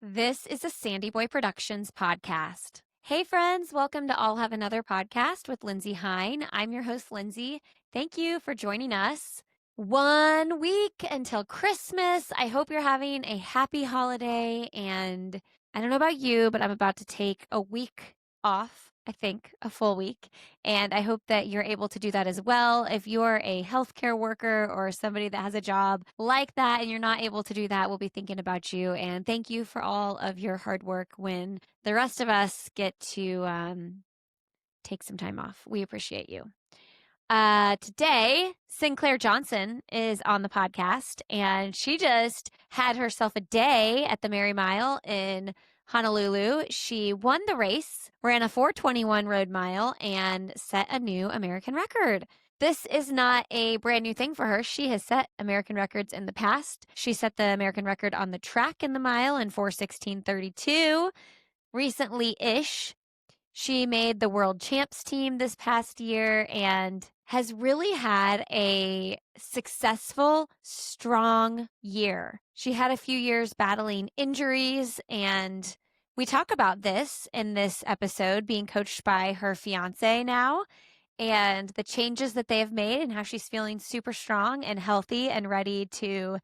This is a Sandy Boy Productions podcast. Hey, friends, welcome to I'll Have Another podcast with Lindsay Hine. I'm your host, Lindsay. Thank you for joining us. 1 week until Christmas. I hope you're having a happy holiday. And I don't know about you, but I'm about to take a week off. I think a full week. And I hope that you're able to do that as well. If you're a healthcare worker or somebody that has a job like that and you're not able to do that, we'll be thinking about you. And thank you for all of your hard work when the rest of us get to take some time off. We appreciate you. Today, Sinclaire Johnson is on the podcast, and she just had herself a day at the Merrie Mile in Honolulu. She won the race, ran a 4:21 road mile, and set a new American record. This is not a brand new thing for her. She has set American records in the past. She set the American record on the track in the mile in 4:16:32 recently-ish. She made the world champs team this past year and has really had a successful, strong year. She had a few years battling injuries, and we talk about this in this episode, being coached by her fiance now, and the changes that they have made and how she's feeling super strong and healthy and ready to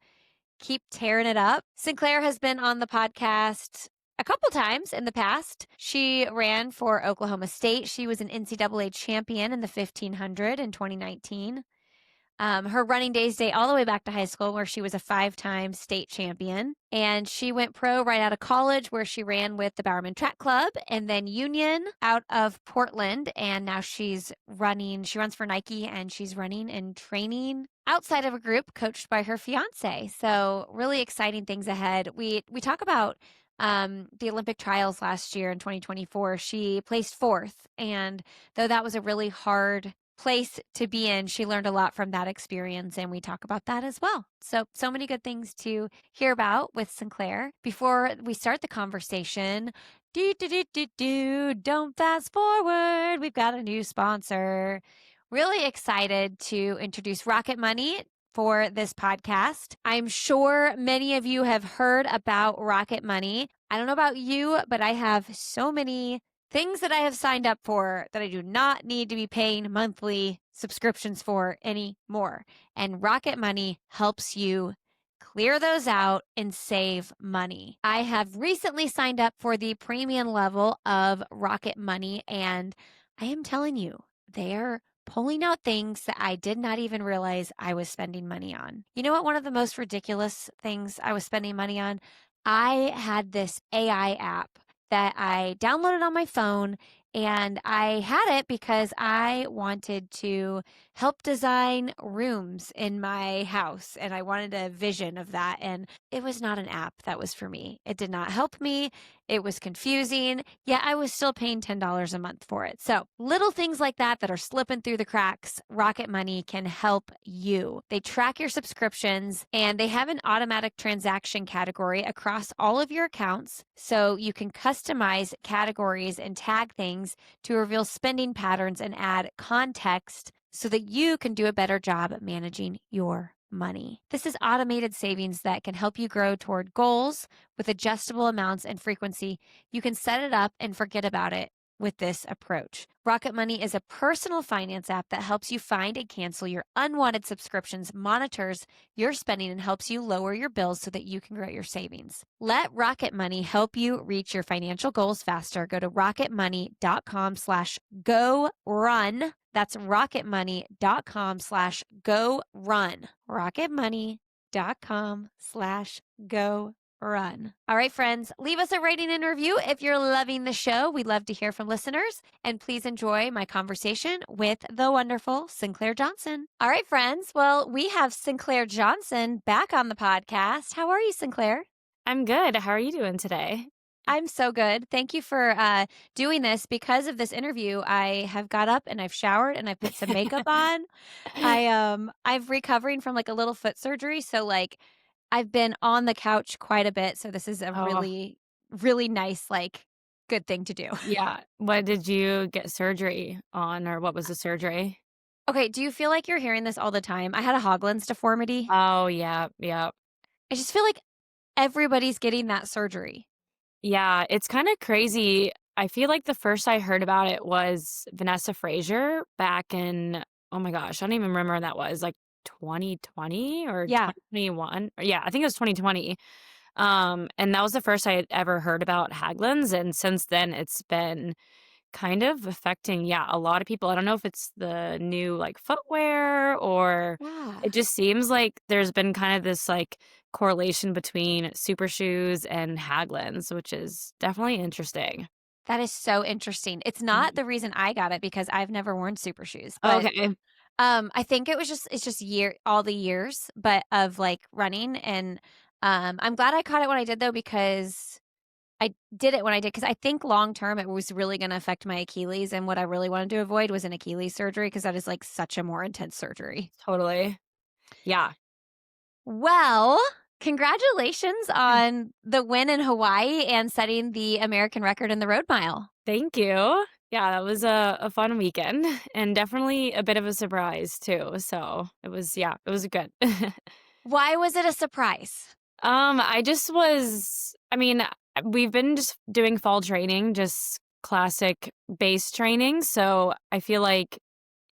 keep tearing it up. Sinclaire has been on the podcast a couple times in the past. She ran for Oklahoma State. She was an NCAA champion in the 1500 in 2019. Her running days date all the way back to high school, where she was a 5-time state champion. And she went pro right out of college, where she ran with the Bowerman Track Club, and then Union out of Portland. And now she runs for Nike, and she's running and training outside of a group coached by her fiance. So really exciting things ahead. We talk about the Olympic trials last year in 2024. She placed fourth. And though that was a really hard place to be in, she learned a lot from that experience, and we talk about that as well. So many good things to hear about with Sinclaire. Before we start the conversation, don't fast forward. We've got a new sponsor. Really excited to introduce Rocket Money for this podcast. I'm sure many of you have heard about Rocket Money. I don't know about you, but I have so many things that I have signed up for that I do not need to be paying monthly subscriptions for anymore. And Rocket Money helps you clear those out and save money. I have recently signed up for the premium level of Rocket Money, and I am telling you, they're pulling out things that I did not even realize I was spending money on. You know what? One of the most ridiculous things I was spending money on, I had this AI app that I downloaded on my phone, and I had it because I wanted to help design rooms in my house, and I wanted a vision of that. And it was not an app that was for me. It did not help me. It was confusing. Yet I was still paying $10 a month for it. So little things like that are slipping through the cracks, Rocket Money can help you. They track your subscriptions, and they have an automatic transaction category across all of your accounts. So you can customize categories and tag things to reveal spending patterns and add context so that you can do a better job at managing your money. This is automated savings that can help you grow toward goals with adjustable amounts and frequency. You can set it up and forget about it with this approach. Rocket Money is a personal finance app that helps you find and cancel your unwanted subscriptions, monitors your spending, and helps you lower your bills so that you can grow your savings. Let Rocket Money help you reach your financial goals faster. Go to rocketmoney.com/go run. That's rocketmoney.com/go run. rocketmoney.com/go run. All right, friends, leave us a rating and review if you're loving the show. We'd love to hear from listeners, and please enjoy my conversation with the wonderful Sinclaire Johnson. All right, friends. Well, we have Sinclaire Johnson back on the podcast. How are you, Sinclaire? I'm good. How are you doing today? I'm so good. Thank you for doing this. Because of this interview, I have got up and I've showered and I've put some makeup on. I'm recovering from like a little foot surgery, so like I've been on the couch quite a bit. So this is a really, really nice, like, good thing to do. Yeah. What did you get surgery on, or what was the surgery? Okay, do you feel like you're hearing this all the time? I had a Hoglan's deformity. Oh, yeah. Yeah. I just feel like everybody's getting that surgery. Yeah, it's kinda crazy. I feel like the first I heard about it was Vanessa Frazier back in oh my gosh, I don't even remember when that was, like, 2020 or Yeah. 2021? Or yeah, I think it was 2020. And that was the first I had ever heard about Haglunds, and since then, it's been kind of affecting, yeah, a lot of people. I don't know if it's the new, like, footwear or Yeah. it just seems like there's been kind of this, like, correlation between super shoes and Haglunds, which is definitely interesting. That is so interesting. It's not Mhm. the reason I got it because I've never worn super shoes, but Okay. I think it's just all the years, but of like running and I'm glad I caught it when I did though because I did it when I did because I think long term it was really going to affect my Achilles and what I really wanted to avoid was an Achilles surgery because that is like such a more intense surgery. Totally. Yeah. Well, congratulations on the win in Hawaii and setting the American record in the road mile. Thank you. Yeah, that was a fun weekend and definitely a bit of a surprise too. So it was, yeah, it was good. Why was it a surprise? I just was, I mean, we've been just doing fall training, just classic base training. So I feel like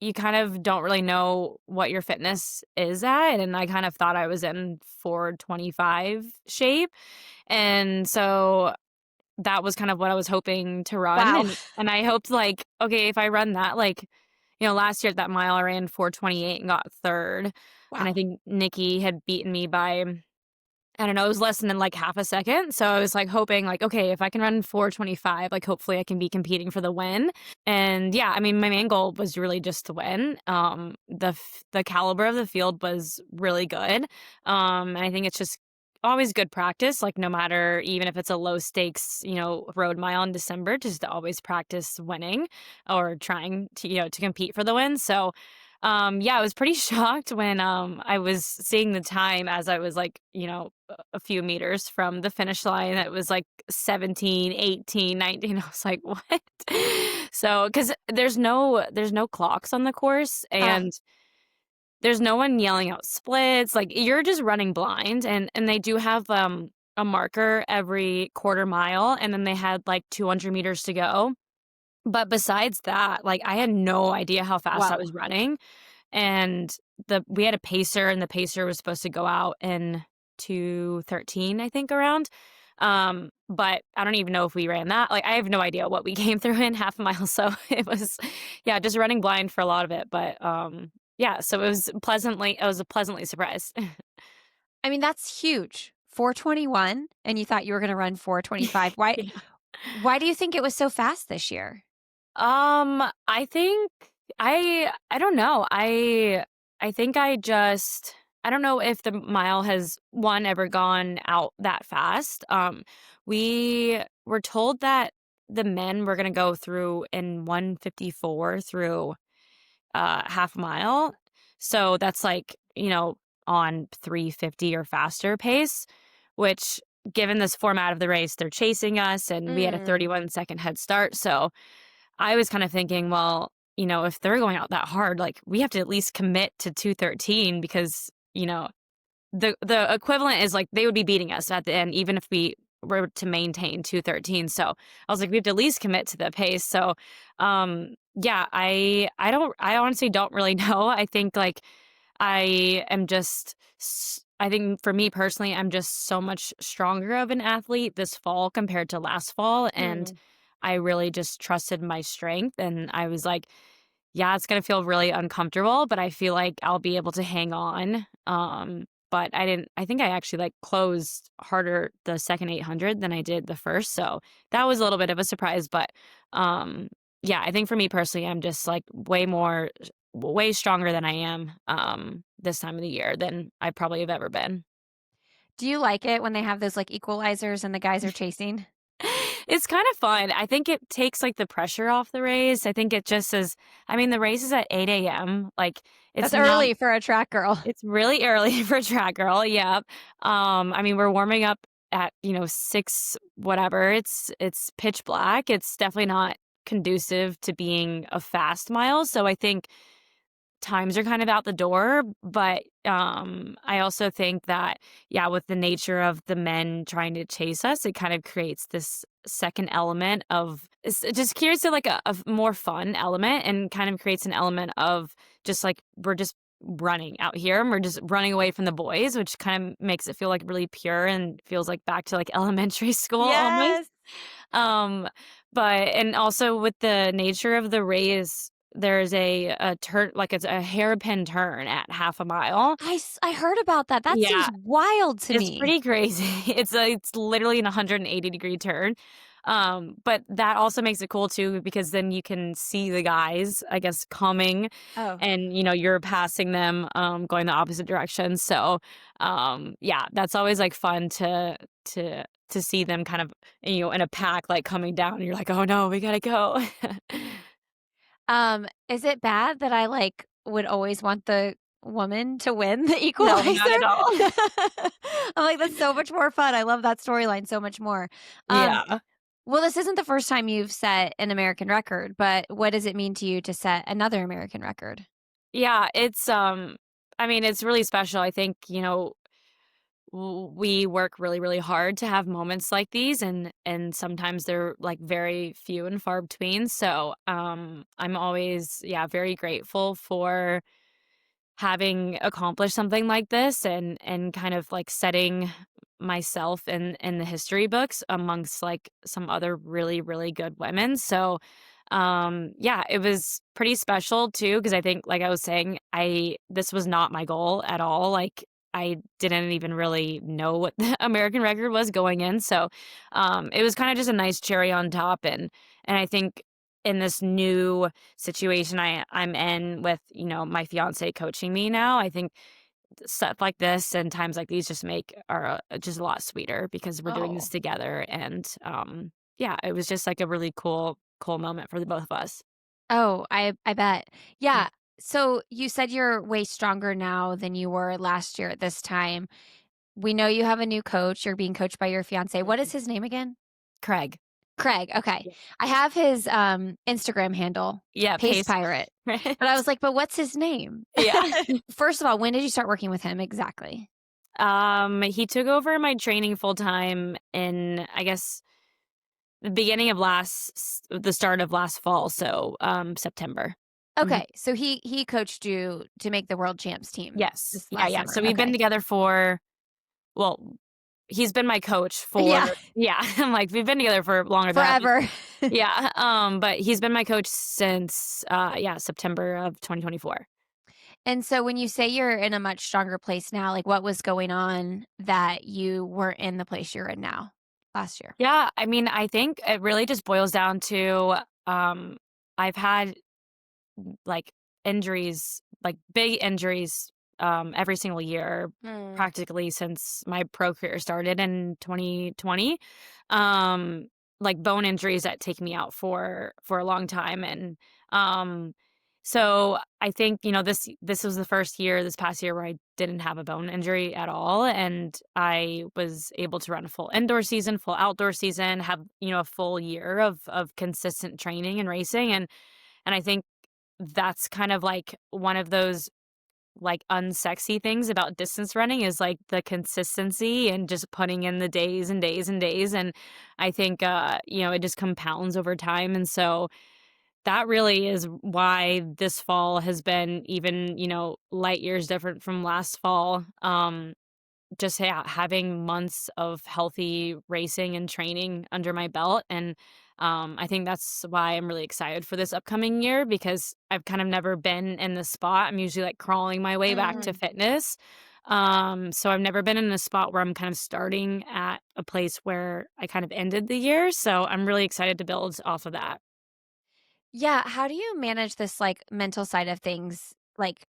you kind of don't really know what your fitness is at. And I kind of thought I was in 425 shape. And so that was kind of what I was hoping to run, Wow. and I hoped, like, okay, if I run that, like, last year at that mile, I ran 4:28 and got 3rd, and I Wow. think Nikki had beaten me by, I don't know, it was less than, like, half a second, so I was, like, hoping, like, okay, if I can run 4:25, like, hopefully I can be competing for the win, and, yeah, I mean, my main goal was really just to win. The caliber of the field was really good, and I think it's just always good practice, like, no matter even if it's a low stakes, road mile in December, just to always practice winning or trying to, to compete for the win, so yeah, I was pretty shocked when, I was seeing the time as I was, like, a few meters from the finish line. It was, like, 17, 18, 19. I was like, "What?" So, because there's no clocks on the course, Ah, and there's no one yelling out splits, like, you're just running blind, and they do have, a marker every quarter mile, and then they had, like, 200 meters to go. But besides that, like, I had no idea how fast I whoa. was running. And we had a pacer, and the pacer was supposed to go out in 2:13, I think, around. But I don't even know if we ran that. Like, I have no idea what we came through in half a mile, so it was, yeah, just running blind for a lot of it, but, yeah, so I was pleasantly surprised. I mean, that's huge. 421 and you thought you were going to run 425. Yeah. Why do you think it was so fast this year? I think I don't know. I think I don't know if the mile has one ever gone out that fast. We were told that the men were gonna go through in 154 through half mile. So that's like, on 350 or faster pace, which given this format of the race, they're chasing us and we had a Mm, 31-second head start. So I was kind of thinking, well, if they're going out that hard, like we have to at least commit to 213 because, the equivalent is like they would be beating us at the end, even if we were to maintain 213. So I was like, we have to at least commit to the pace. So yeah, I honestly don't really know. I think like I think for me personally, I'm just so much stronger of an athlete this fall compared to last fall. And mm. I really just trusted my strength. And I was like, yeah, it's going to feel really uncomfortable, but I feel like I'll be able to hang on. But I think I actually like closed harder the second 800 than I did the first. So that was a little bit of a surprise. But um, yeah, I think for me personally, I'm just like way stronger than I am this time of the year than I probably have ever been. Do you like it when they have those like equalizers and the guys are chasing? It's kind of fun. I think it takes like the pressure off the race. I think it just is, I mean, the race is at 8 a.m. Like it's That's not, early for a track girl. it's really early for a track girl. Yep. I mean, we're warming up at, 6 whatever. It's pitch black. It's definitely not conducive to being a fast mile. So I think times are kind of out the door, but, I also think that, yeah, with the nature of the men trying to chase us, it kind of creates this second element of it just creates like a more fun element and kind of creates an element of just like we're just running out here and we're just running away from the boys, which kind of makes it feel like really pure and feels like back to like elementary school almost. Yes. Um, but and also with the nature of the race, there's a turn like it's a hairpin turn at half a mile. I heard about that. That Yeah, seems wild to it's me. pretty crazy. It's literally an 180-degree turn. But that also makes it cool too because then you can see the guys, I guess, coming Oh. and you're passing them going the opposite direction. So, yeah, that's always like fun to see them kind of in a pack like coming down and you're like, "Oh no, we got to go." Is it bad that I, like, would always want the woman to win the No, equalizer? not at all. I'm like, "That's so much more fun." I love that storyline so much more. Um, Yeah. well, this isn't the first time you've set an American record, but what does it mean to you to set another American record? Yeah, it's I mean, it's really special. I think, we work really really hard to have moments like these and sometimes they're like very few and far between. So, I'm always very grateful for having accomplished something like this and kind of like setting myself in the history books amongst like some other really really good women. So yeah, it was pretty special too because I think like I was saying, I this was not my goal at all. Like I didn't even really know what the American record was going in. So it was kind of just a nice cherry on top and I think in this new situation I'm in with, my fiance coaching me now, I think stuff like this and times like these just make are just a lot sweeter because we're doing this Oh. together and yeah, it was just like a really cool moment for the both of us. Oh, I bet. Yeah. Yeah. So you said you're way stronger now than you were last year at this time. We know you have a new coach. You're being coached by your fiance. What is his name again? Craig. Craig. Okay. Yeah. I have his Instagram handle, Yeah, Pace pace. Pirate. But I was like, but what's his name? Yeah. First of all, when did you start working with him exactly? He took over my training full time in, I guess, the start of last fall, so, September. Mhm. Okay. So he coached you to make the world champs team Yes. this Yeah, last yeah. summer. So we've been Okay. together for well, he's been my coach for Yeah. yeah, I'm like, we've been together for longer than that, but Forever. yeah, but he's been my coach since, yeah, September of 2024. And so when you say you're in a much stronger place now, like what was going on that you weren't in the place you're in now last year? Yeah, I mean, I think it really just boils down to, um, I've had like injuries, like big injuries, every single year, Mm. practically since my pro career started in 2020. Um, like bone injuries that take me out for a long time, and um, so I think this was the first year, this past year, where I didn't have a bone injury at all, and I was able to run a full indoor season, full outdoor season, have a full year of consistent training and racing, and I think that's kind of like one of those like unsexy things about distance running is like the consistency and just putting in the days and days and days. And I think, it just compounds over time. And so that really is why this fall has been even, light years different from last fall. Just yeah, having months of healthy racing and training under my belt. And I think that's why I'm really excited for this upcoming year because I've kind of never been in this spot. I'm usually like crawling my way back to Mm. fitness. So I've never been in a spot where I'm kind of starting at a place where I kind of ended the year. So I'm really excited to build off of that. Yeah. How do you manage this like mental side of things? Like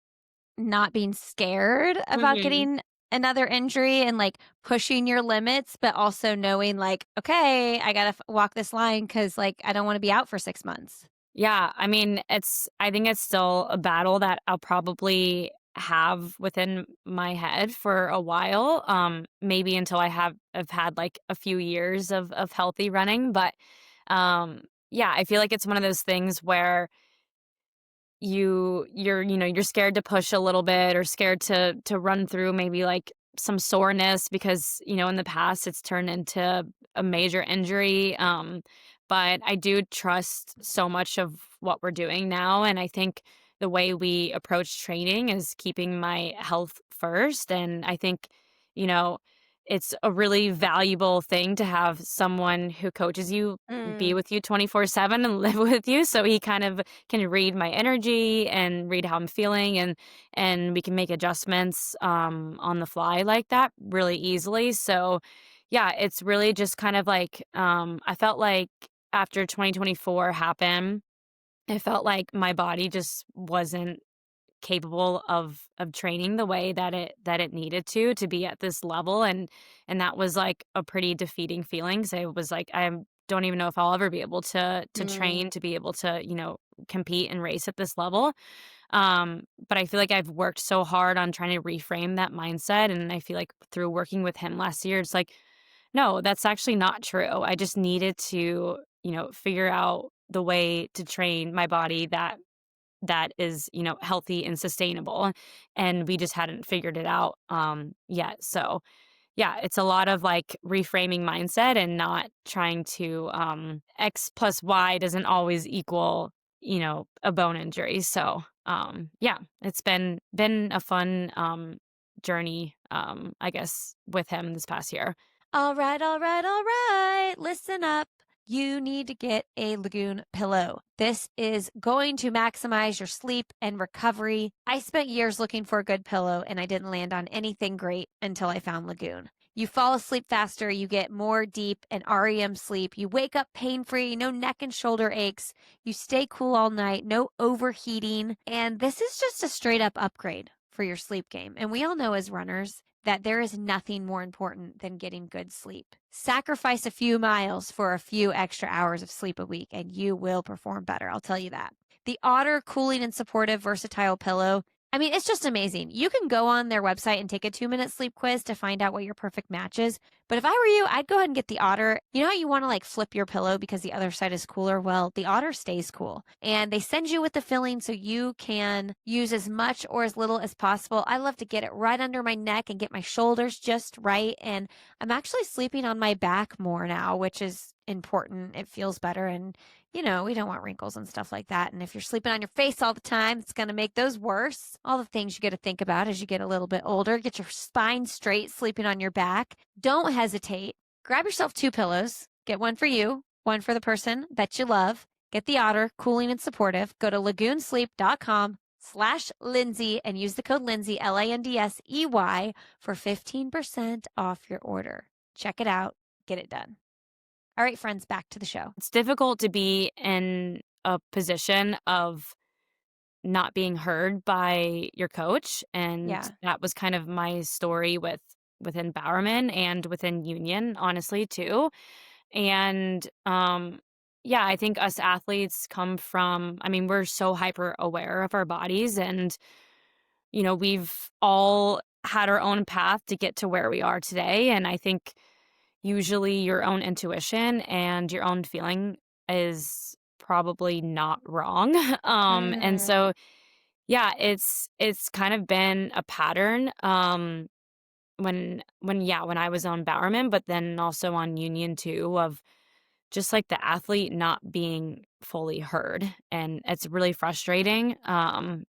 not being scared about Mhm. getting another injury and like pushing your limits, but also knowing like, okay, I got to walk this line because like I don't want to be out for 6 months. Yeah, I mean, I think it's still a battle that I'll probably have within my head for a while. Maybe until I've had like a few years of healthy running, but yeah, I feel like it's one of those things where you're scared to push a little bit or scared to run through maybe like some soreness because, in the past it's turned into a major injury. But I do trust so much of what we're doing now. And I think the way we approach training is keeping my health first. And I think, you know, it's a really valuable thing to have someone who coaches you be Mm. with you 24/7 and live with you, so he kind of can read my energy and read how I'm feeling, and we can make adjustments on the fly like that really easily. So yeah, it's really just kind of like I felt like after 2024 happened, I felt like my body just wasn't capable of training the way that it needed to be at this level, and that was like a pretty defeating feeling. So it was like I don't even know if I'll ever be able to Mm. train to be able to compete and race at this level. But I feel like I've worked so hard on trying to reframe that mindset, and I feel like through working with him last year, it's like, no, that's actually not true. I just needed to figure out the way to train my body that is, healthy and sustainable. And we just hadn't figured it out yet. So, yeah, it's a lot of like reframing mindset and not trying to X plus Y doesn't always equal, a bone injury. So, yeah, it's been a fun journey I guess with him this past year. All right, all right, all right. Listen up. You need to get a Lagoon pillow. This is going to maximize your sleep and recovery. I spent years looking for a good pillow and I didn't land on anything great until I found Lagoon. You fall asleep faster, you get more deep and REM sleep, you wake up pain free, no neck and shoulder aches, you stay cool all night, no overheating. And this is just a straight up upgrade for your sleep game. And we all know as runners that there is nothing more important than getting good sleep. Sacrifice a few miles for a few extra hours of sleep a week and you will perform better. I'll tell you that. The Otter Cooling and Supportive Versatile Pillow. I mean, it's just amazing. You can go on their website and take a 2-minute sleep quiz to find out what your perfect match is. But if I were you, I'd go ahead and get the Otter. You know how you want to like flip your pillow because the other side is cooler? Well, the Otter stays cool. And they send you with the filling so you can use as much or as little as possible. I love to get it right under my neck and get my shoulders just right. And I'm actually sleeping on my back more now, which is important. It feels better. And, we don't want wrinkles and stuff like that. And if you're sleeping on your face all the time, it's going to make those worse. All the things you got to think about as you get a little bit older. Get your spine straight, sleeping on your back. Don't hesitate. Grab yourself 2 pillows. Get one for you, one for the person that you love. Get the Otter Cooling and Supportive. Go to lagoonsleep.com/Lindsay and use the code Lindsay, LANDSEY, for 15% off your order. Check it out. Get it done. All right, friends, back to the show. It's difficult to be in a position of not being heard by your coach, and Yeah. that was kind of my story within Bowerman and within Union, honestly, too. And yeah, I think us athletes come from, I mean, we're so hyper aware of our bodies, and we've all had our own path to get to where we are today. And I think usually your own intuition and your own feeling is probably not wrong. And Mm. so yeah, it's kind of been a pattern when I was on Bowerman, but then also on Union too, of just like the athlete not being fully heard. And it's really frustrating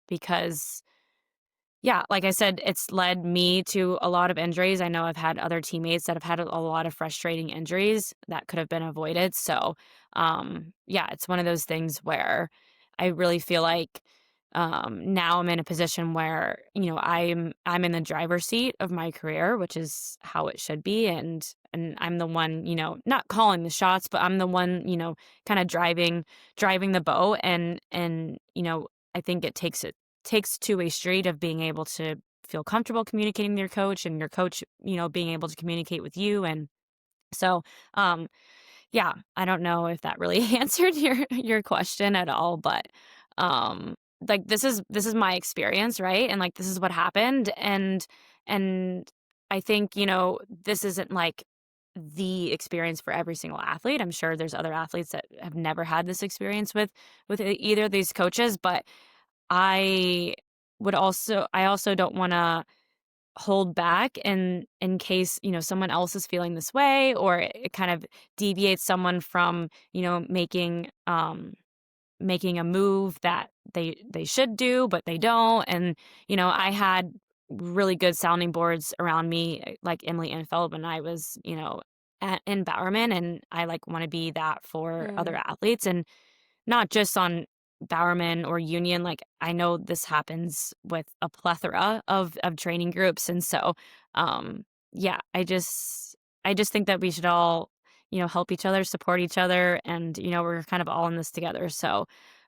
because yeah, like I said, it's led me to a lot of injuries. I know I've had other teammates that have had a lot of frustrating injuries that could have been avoided. So, yeah, it's one of those things where I really feel like now I'm in a position where I'm in the driver's seat of my career, which is how it should be, and I'm the one not calling the shots, but I'm the one kind of driving the boat, and I think it takes two-way street of being able to feel comfortable communicating with your coach and your coach, being able to communicate with you. And so, yeah, I don't know if that really answered your question at all, but like this is my experience, right? And like this is what happened, and I think, this isn't like the experience for every single athlete. I'm sure there's other athletes that have never had this experience with either of these coaches, but I I also don't want to hold back in case, someone else is feeling this way, or it kind of deviates someone from, making a move that they should do, but they don't. And, I had really good sounding boards around me, like Emily Infeld when I was, in Bowerman, and I like want to be that for other Mm. athletes. And not just on Bowerman or Union, like, I know this happens with a plethora of training groups, and so, yeah, I just think that we should all, help each other, support each other, and, we're kind of all in this together, so,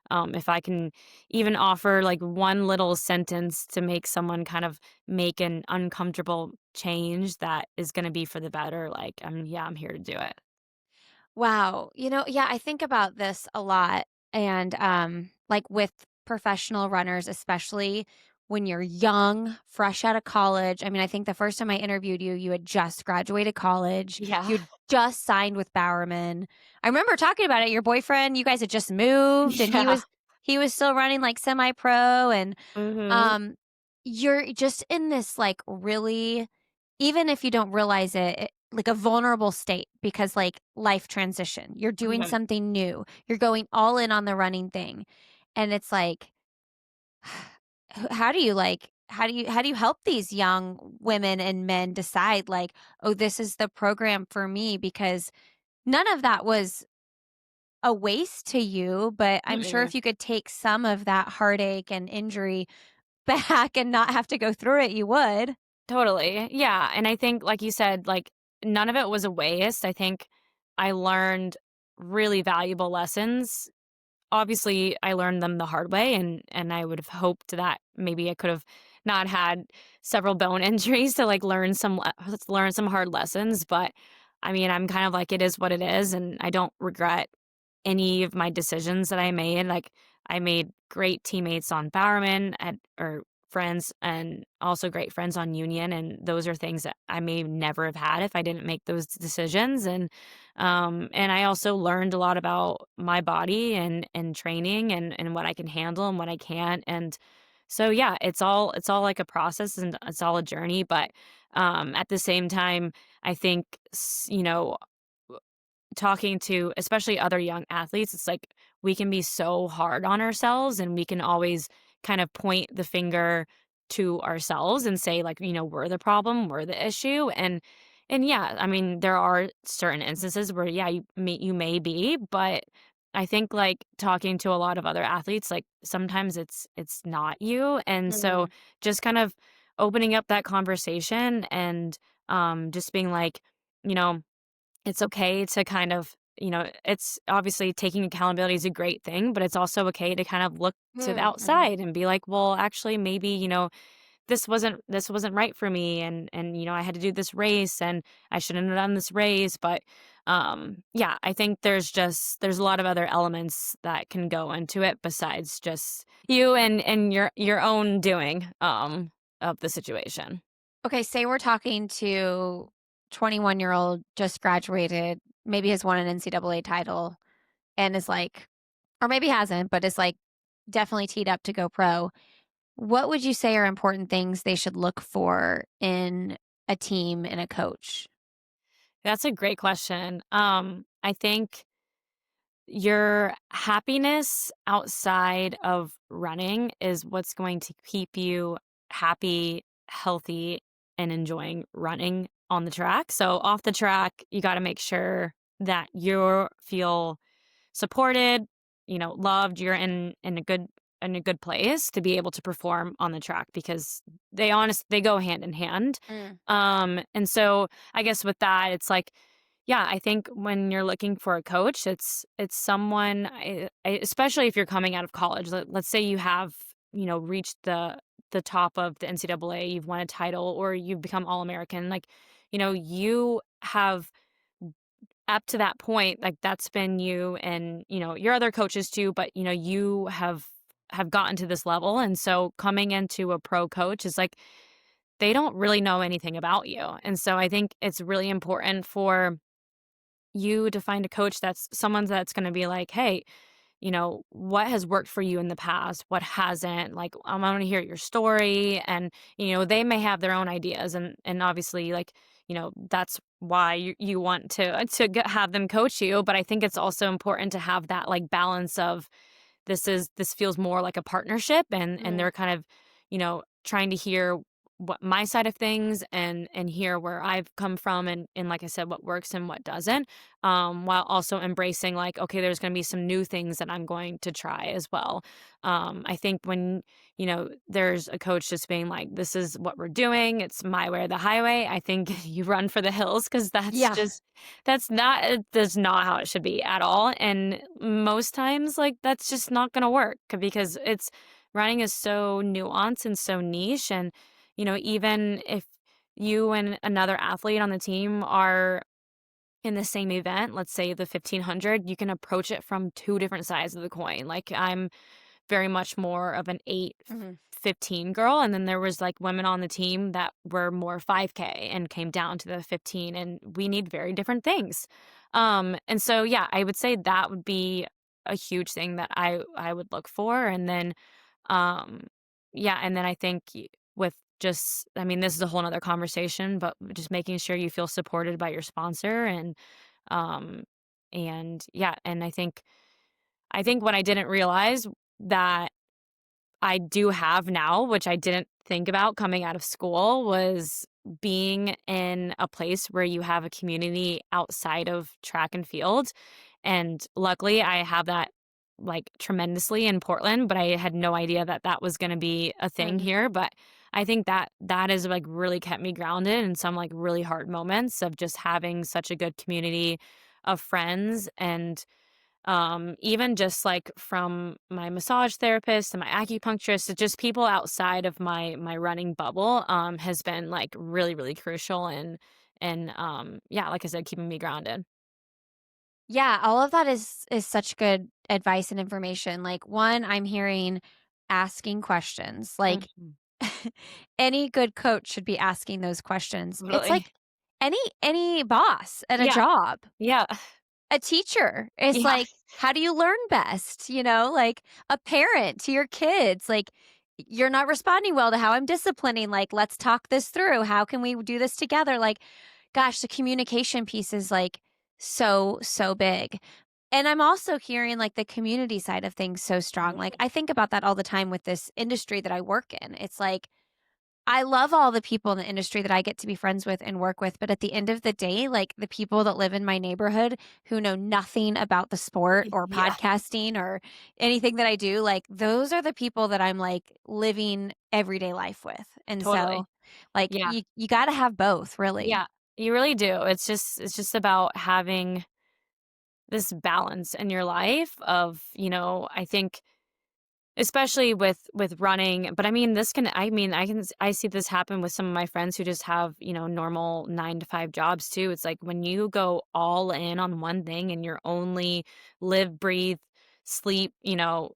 if I can even offer, like, one little sentence to make someone kind of make an uncomfortable change that is gonna be for the better, like, I'm here to do it. Wow. Yeah, I think about this a lot. And like with professional runners, especially when you're young, fresh out of college. I mean, I think the first time I interviewed you, you had just graduated college. Yeah. You'd just signed with Bowerman. I remember talking about it. Your boyfriend, you guys had just moved and he Yeah. was he was still running like semi-pro. And Mhm. um, you're just in this, like, really, even if you don't realize it, like, a vulnerable state because, like, life transition. You're doing Mhm. something new. You're going all in on the running thing, and it's like, how do you, how do you help these young women and men decide, like, "Oh, this is the program for me," because none of that was a waste to you, but I'm sure Mm-mm. if you could take some of that heartache and injury back and not have to go through it, you would. Totally. Yeah, and I think like you said, like, none of it was a waste. I think I learned really valuable lessons. Obviously, I learned them the hard way, and I would have hoped that maybe I could have not had several bone injuries to, like, learn some hard lessons, but, I mean, I'm kind of like, it is what it is, and I don't regret any of my decisions that I made. Like, I made great teammates on Bowerman or friends, and also great friends on Union. And those are things that I may never have had if I didn't make those decisions. And I also learned a lot about my body and training and what I can handle and what I can't. And so yeah, it's all like a process and it's all a journey. But at the same time, I think talking to especially other young athletes, it's like we can be so hard on ourselves and we can always kind of point the finger to ourselves and say like, we're the problem, we're the issue. And yeah, I mean, there are certain instances where yeah, you may be, but I think like talking to a lot of other athletes, like sometimes it's not you. And so Mhm. just kind of opening up that conversation and just being like, you know, it's okay to kind of, it's obviously taking accountability is a great thing, but it's also okay to kind of look to the Mm, mhm. outside and be like, well, actually, maybe, this wasn't right for me, and I had to do this race, and I shouldn't have done this race, but yeah, I think there's a lot of other elements that can go into it besides just you and your own doing of the situation. Okay, say we're talking to 21-year-old, just graduated, maybe has won an NCAA title and is like, or maybe hasn't, but is like definitely teed up to go pro. What would you say are important things they should look for in a team and a coach? That's a great question. I think your happiness outside of running is what's going to keep you happy, healthy, and enjoying running on the track. So off the track, you got to make sure that you feel supported, loved, you're in a good place to be able to perform on the track because they go hand in hand. Mm. And so I guess with that, it's like, yeah, I think when you're looking for a coach, it's someone, especially if you're coming out of college. Let's say you have, reached the top of the NCAA, you've won a title, or you've become All American. Like, you have up to that point, like that's been you and your other coaches too, but you have gotten to this level, and so coming into a pro coach is like they don't really know anything about you, and so I think it's really important for you to find a coach that's someone that's going to be like, hey, what has worked for you in the past, what hasn't. Like, I want to hear your story. And, they may have their own ideas. And obviously, like, that's why you want have them coach you. But I think it's also important to have that like balance of this feels more like a partnership, and Mm. they're kind of, trying to hear what my side of things and hear where I've come from, and like I said, what works and what doesn't, while also embracing like, okay, there's going to be some new things that I'm going to try as well. I think when, there's a coach just being like, this is what we're doing, it's my way or the highway, I think you run for the hills, because Yeah. that's not how it should be at all. And most times, like, that's just not going to work, because running is so nuanced and so niche. And, even if you and another athlete on the team are in the same event, let's say the 1500, you can approach it from two different sides of the coin. Like, I'm very much more of an 8, Mhm. 15 girl, and then there was like women on the team that were more 5K and came down to the 15, and we need very different things. And so yeah, I would say that would be a huge thing that I would look for. And then um yeah, and then I think with just, I mean, this is a whole nother conversation, but just making sure you feel supported by your sponsor. Um and yeah, and I think what I didn't realize that I do have now, which I didn't think about coming out of school, was being in a place where you have a community outside of track and field. And luckily, I have that like tremendously in Portland, but I had no idea that that was going to be a thing Mm. here. But I think that has like really kept me grounded in some like really hard moments of just having such a good community of friends. And even just like from my massage therapist and my acupuncturist to just people outside of my running bubble, has been like really, really crucial. And yeah, like I said, keeping me grounded. Yeah, all of that is such good advice and information. Like, one, I'm hearing asking questions. Like, Mhm. any good coach should be asking those questions. It's Really. like any boss at a Yeah. job. Yeah. A teacher is Yeah. like, how do you learn best? Like a parent to your kids, like, you're not responding well to how I'm disciplining. Like, let's talk this through. How can we do this together? Like, gosh, the communication piece is like so, so big. And I'm also hearing like the community side of things so strong. Like, I think about that all the time with this industry that I work in. It's like, I love all the people in the industry that I get to be friends with and work with, but at the end of the day, like, the people that live in my neighborhood who know nothing about the sport or Yeah. podcasting or anything that I do, like, those are the people that I'm like living everyday life with. And so, Totally. like, Yeah. you got to have both, really. Yeah. You really do. It's just about having this balance in your life of, I think, especially with running. But I mean, I see this happen with some of my friends who just have, normal 9 to 5 jobs too. It's like when you go all in on one thing and you're only live, breathe, sleep,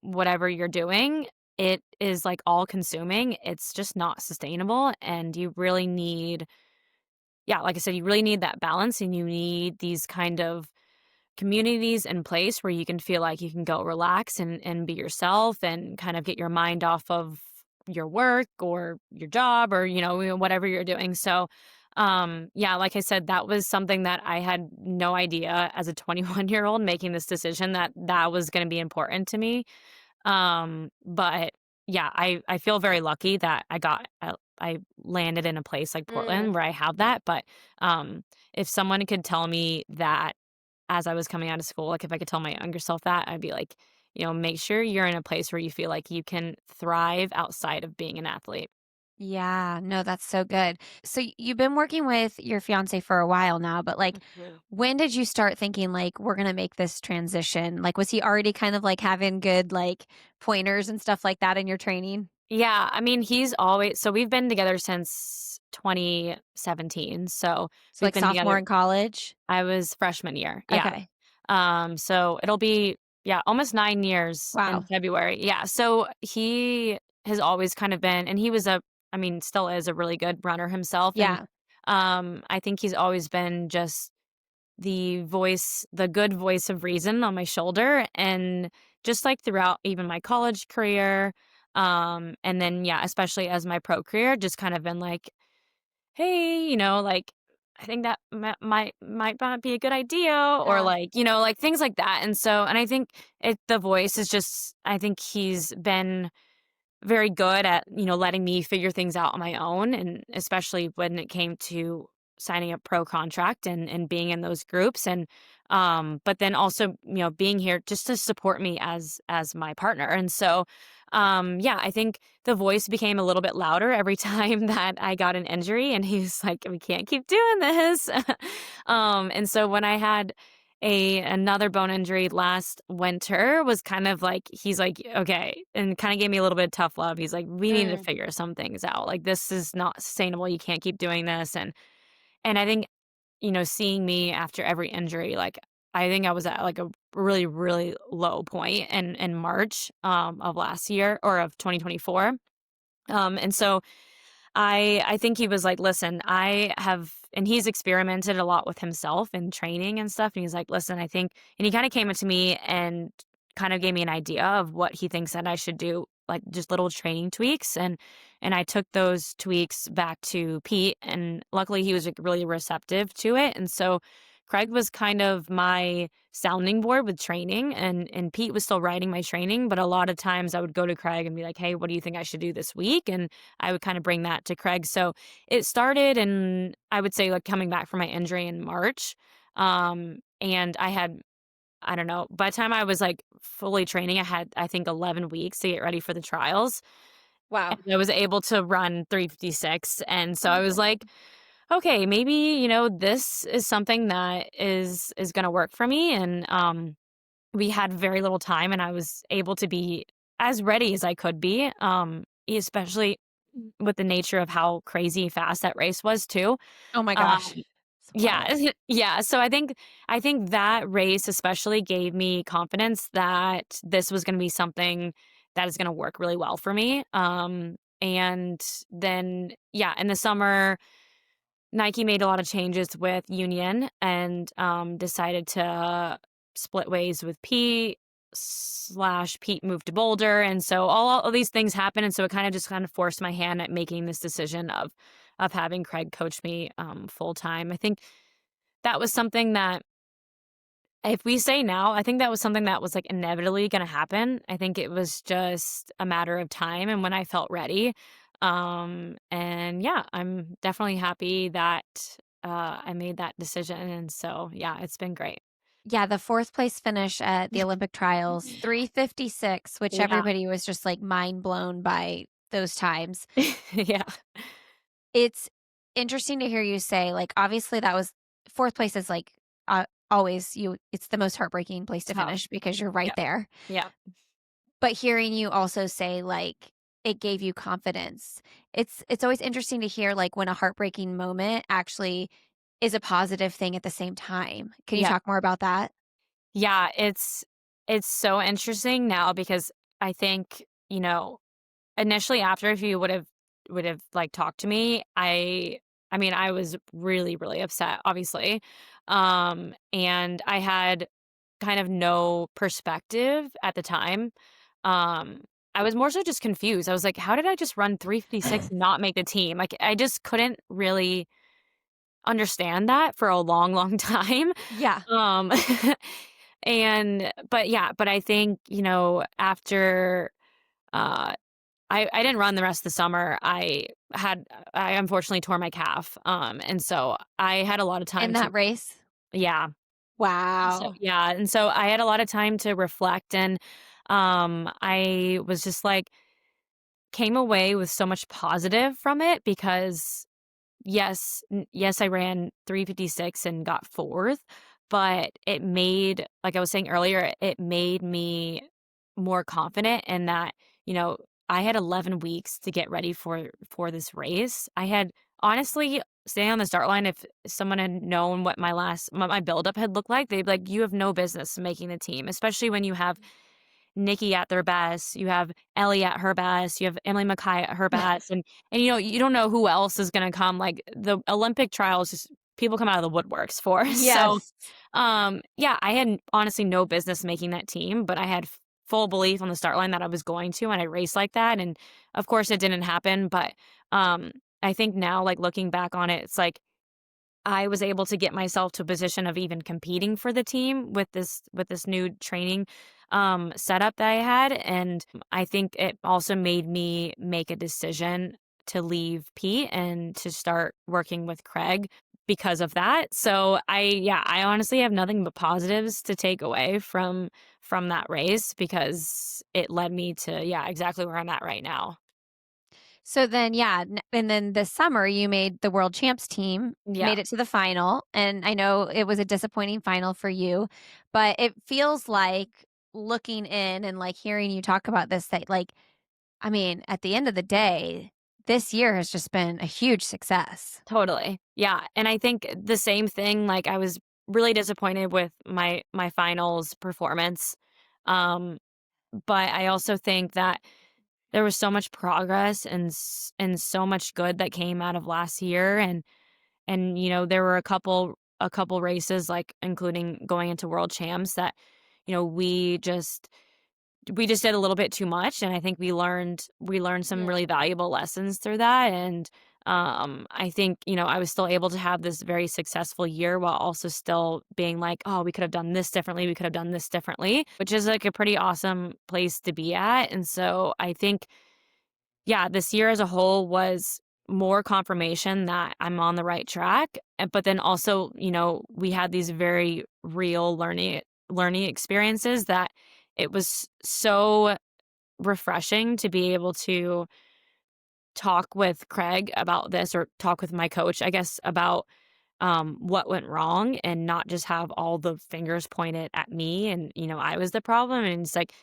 whatever you're doing, it is like all consuming. It's just not sustainable. And you really need, yeah, like I said, you really need that balance, and you need these kind of communities in place where you can feel like you can go relax and be yourself and kind of get your mind off of your work or your job, or whatever you're doing. So yeah, like I said, that was something that I had no idea as a 21-year-old making this decision that that was going to be important to me. But yeah, I feel very lucky that I landed in a place like Mm. Portland where I have that. But if someone could tell me that as I was coming out of school, like, if I could tell my younger self that, I'd be like, make sure you're in a place where you feel like you can thrive outside of being an athlete. Yeah, no, that's so good. So you've been working with your fiance for a while now, but like, Mhm. when did you start thinking like we're gonna make this transition? Like, was he already kind of like having good like pointers and stuff like that in your training? Yeah, I mean, so we've been together since 2017. So So we've like been sophomore together. in college? I was freshman year. Yeah. Okay. So it'll be, yeah, almost 9 years in Wow. February. Yeah. So he has always kind of been, and he was I mean, still is a really good runner himself. And Yeah. I think he's always been just the good voice of reason on my shoulder. And just like throughout even my college career. And then, yeah, especially as my pro career, just kind of been like, hey, like, I think that might not be a good idea, or Yeah. like, like things like that. And so, and I think the voice is just, I think he's been very good at, letting me figure things out on my own, and especially when it came to signing a pro contract and being in those groups, and but then also, being here just to support me as my partner. And so yeah, I think the voice became a little bit louder every time that I got an injury, and he's like, we can't keep doing this. And so when I had another bone injury last winter, was kind of like, he's like, okay, and kind of gave me a little bit of tough love. He's like, we need to Mm. figure some things out. Like, this is not sustainable. You can't keep doing this. And I think, seeing me after every injury, like, I think I was at like a really, really low point in March of last year, or of 2024. And so I think he was like, "Listen, I have," and he's experimented a lot with himself and training and stuff, and he's like, "Listen, I think," and he kinda came up to me and kind of gave me an idea of what he thinks that I should do, like just little training tweaks, and I took those tweaks back to Pete, and luckily he was, like, really receptive to it. And so Craig was kind of my sounding board with training, and Pete was still writing my training, but a lot of times I would go to Craig and be like, "Hey, what do you think I should do this week?" And I would kind of bring that to Craig. So it started, and I would say, like, coming back from my injury in March. And I had, I don't know, by the time I was like fully training, I had, I think, 11 weeks to get ready for the trials. And Wow. I was able to run 3:56. And so I was like, Amazing. okay, maybe, this is something that is going to work for me. And we had very little time, and I was able to be as ready as I could be, especially with the nature of how crazy fast that race was too. Oh my Um, gosh. It's yeah, wild. yeah. So I think that race especially gave me confidence that this was going to be something that is going to work really well for me. And then, yeah, in the summer, Nike made a lot of changes with Union, and decided to split ways with Pete. Slash Pete moved to Boulder, and so all of these things happened, and so it kind of forced my hand at making this decision of having Craig coach me full time. I think that was something that, if we say now, I think that was something that was like inevitably going to happen. I think it was just a matter of time and when I felt ready. And yeah, I'm definitely happy that I made that decision. And so, yeah, it's been great. Yeah, the 4th place finish at the Olympic trials, 3:56, which Yeah. everybody was just, like, mind blown by those times. Yeah. It's interesting to hear you say, like, obviously that was 4th place is, like, always it's the most heartbreaking place to Tough. finish because you're right Yeah. there. Yeah. But hearing you also say, like, it gave you confidence. It's always interesting to hear, like, when a heartbreaking moment actually is a positive thing at the same time. Can you Yeah. talk more about that? Yeah. It's so interesting now because I think, initially, after, if you would have like talked to me, I mean, I was really, really upset, obviously. And I had kind of no perspective at the time. Um, I was more so just confused. I was like, how did I just run 3:56 and not make the team? Like, I just couldn't really understand that for a long, long time. Yeah. Um, but yeah, but I think, after, uh I didn't run the rest of the summer. I unfortunately tore my calf, and so I had a lot of In time to, that race? yeah. So Wow. yeah, and so I had a lot of time to reflect, and I was just like, came away with so much positive from it because, yes, I ran 3:56 and got 4th, but it made, like I was saying earlier, it made me more confident in that, you know, I had 11 weeks to get ready for this race. I had, honestly, staying on the start line, if someone had known what my buildup had looked like, they'd be like, "You have no business making the team," especially when you have Nikki at their best, you have Ellie at her best, you have Emily Mackay at her best, and you don't know who else is gonna come. Like, the Olympic trials, just people come out of the woodworks for. So, Yes. yeah, I had honestly no business making that team, but I had full belief on the start line that I was going to, and I raced like that, and of course it didn't happen, but, I think now, like, looking back on it, it's like I was able to get myself to a position of even competing for the team with this new training, setup that I had, and I think it also made me make a decision to leave Pete and to start working with Craig because of that. So I honestly have nothing but positives to take away from that race because it led me to, yeah, exactly where I'm at right now. So then, yeah, and then this summer you made the world champs team, Yeah, made it to the final, and I know it was a disappointing final for you, but it feels like looking in and like hearing you talk about this that like I mean, at the end of the day, this year has just been a huge success. totally. Yeah, and I think the same thing, like, I was really disappointed with my finals performance, um, but I also think that there was so much progress and so much good that came out of last year, and, there were a couple races, like, including going into world champs that, we just did a little bit too much, and I think we learned some Yeah. really valuable lessons through that, and, I think, I was still able to have this very successful year while also still being like, "Oh, we could have done this differently, we could have done this differently," which is, like, a pretty awesome place to be at, and so I think, yeah, this year as a whole was more confirmation that I'm on the right track, but then also, we had these very real learning experiences that it was so refreshing to be able to talk with Craig about this or talk with my coach, I guess, about what went wrong and not just have all the fingers pointed at me and, I was the problem. And it's like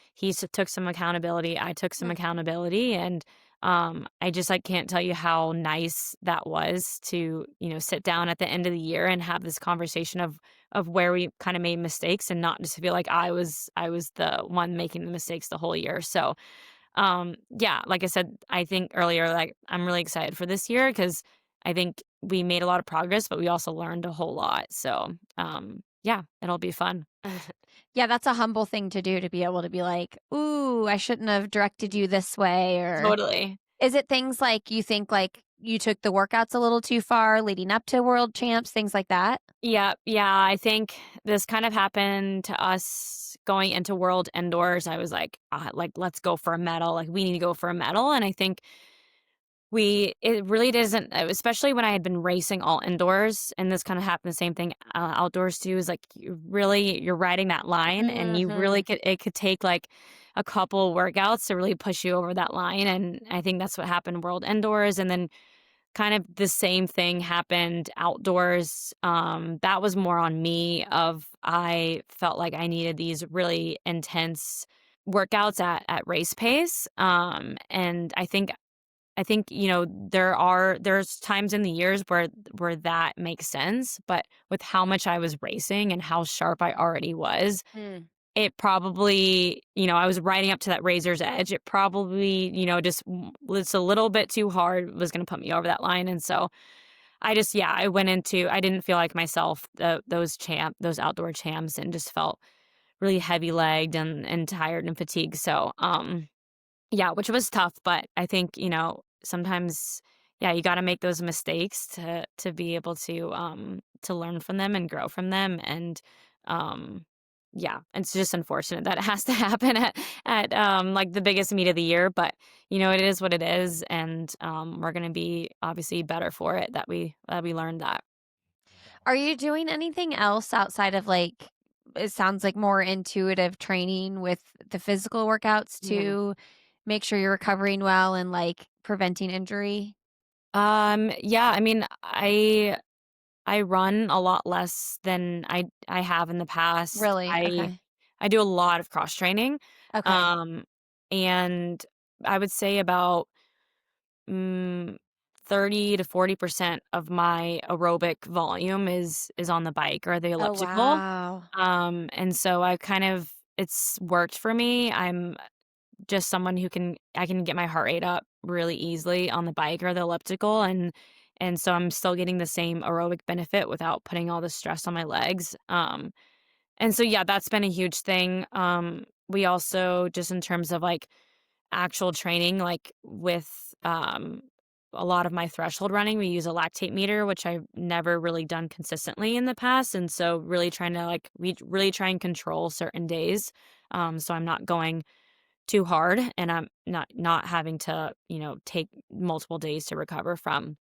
took some accountability, I took some Mm. accountability. And I just like can't tell you how nice that was to, sit down at the end of the year and have this conversation of where we kind of made mistakes and not just feel like I was the one making the mistakes the whole year. So yeah, like I said, I think earlier, like I'm really excited for this year because I think we made a lot of progress, but we also learned a whole lot. So yeah, it'll be fun. Yeah, that's a humble thing to do to be able to be like, "Ooh, I shouldn't have directed you this way," or Totally. is it things like you think like you took the workouts a little too far leading up to world champs, things like that? Yeah, yeah. I think this kind of happened to us going into World Indoors. I was like, let's go for a medal. Like, we need to go for a medal. And I think it really doesn't, especially when I had been racing all indoors, and this kind of happened the same thing outdoors too. Is like you're riding that line, and you really Mhm. could take like a couple workouts to really push you over that line. And I think that's what happened World Indoors, and then kind of the same thing happened outdoors. That was more on me. Of I felt like I needed these really intense workouts at race pace. And I think, there's times in the years where that makes sense, but with how much I was racing and how sharp I already was, Mm. it probably, I was riding up to that razor's edge. It probably, just was a little bit too hard, was going to put me over that line. And so yeah, I didn't feel like myself, those outdoor champs, and just felt really heavy legged and tired and fatigued. So, yeah, which was tough, but I think, sometimes, yeah, you gotta make those mistakes to be able to learn from them and grow from them, and, um, yeah, it's just unfortunate that it has to happen at like, the biggest meet of the year, but, it is what it is, and, we're gonna be obviously better for it that we learned that. Are you doing anything else outside of like it sounds like more intuitive training with the physical workouts Yeah. to make sure you're recovering well and like preventing injury? Yeah, I mean, I run a lot less than I have in the past. Really? I do a lot of cross training, Okay. um, and I would say about, mm, 30 to 40% of my aerobic volume is on the bike or the Oh, elliptical, wow. and so it's worked for me. I'm just someone I can get my heart rate up really easily on the bike or the elliptical, and so I'm still getting the same aerobic benefit without putting all the stress on my legs. And so yeah, that's been a huge thing. we also just in terms of, like, actual training, like, with, a lot of my threshold running, we use a lactate meter, which I've never really done consistently in the past, and so really trying to, like we really try and control certain days, so I'm not going too hard and I'm not having to, take multiple days to recover from.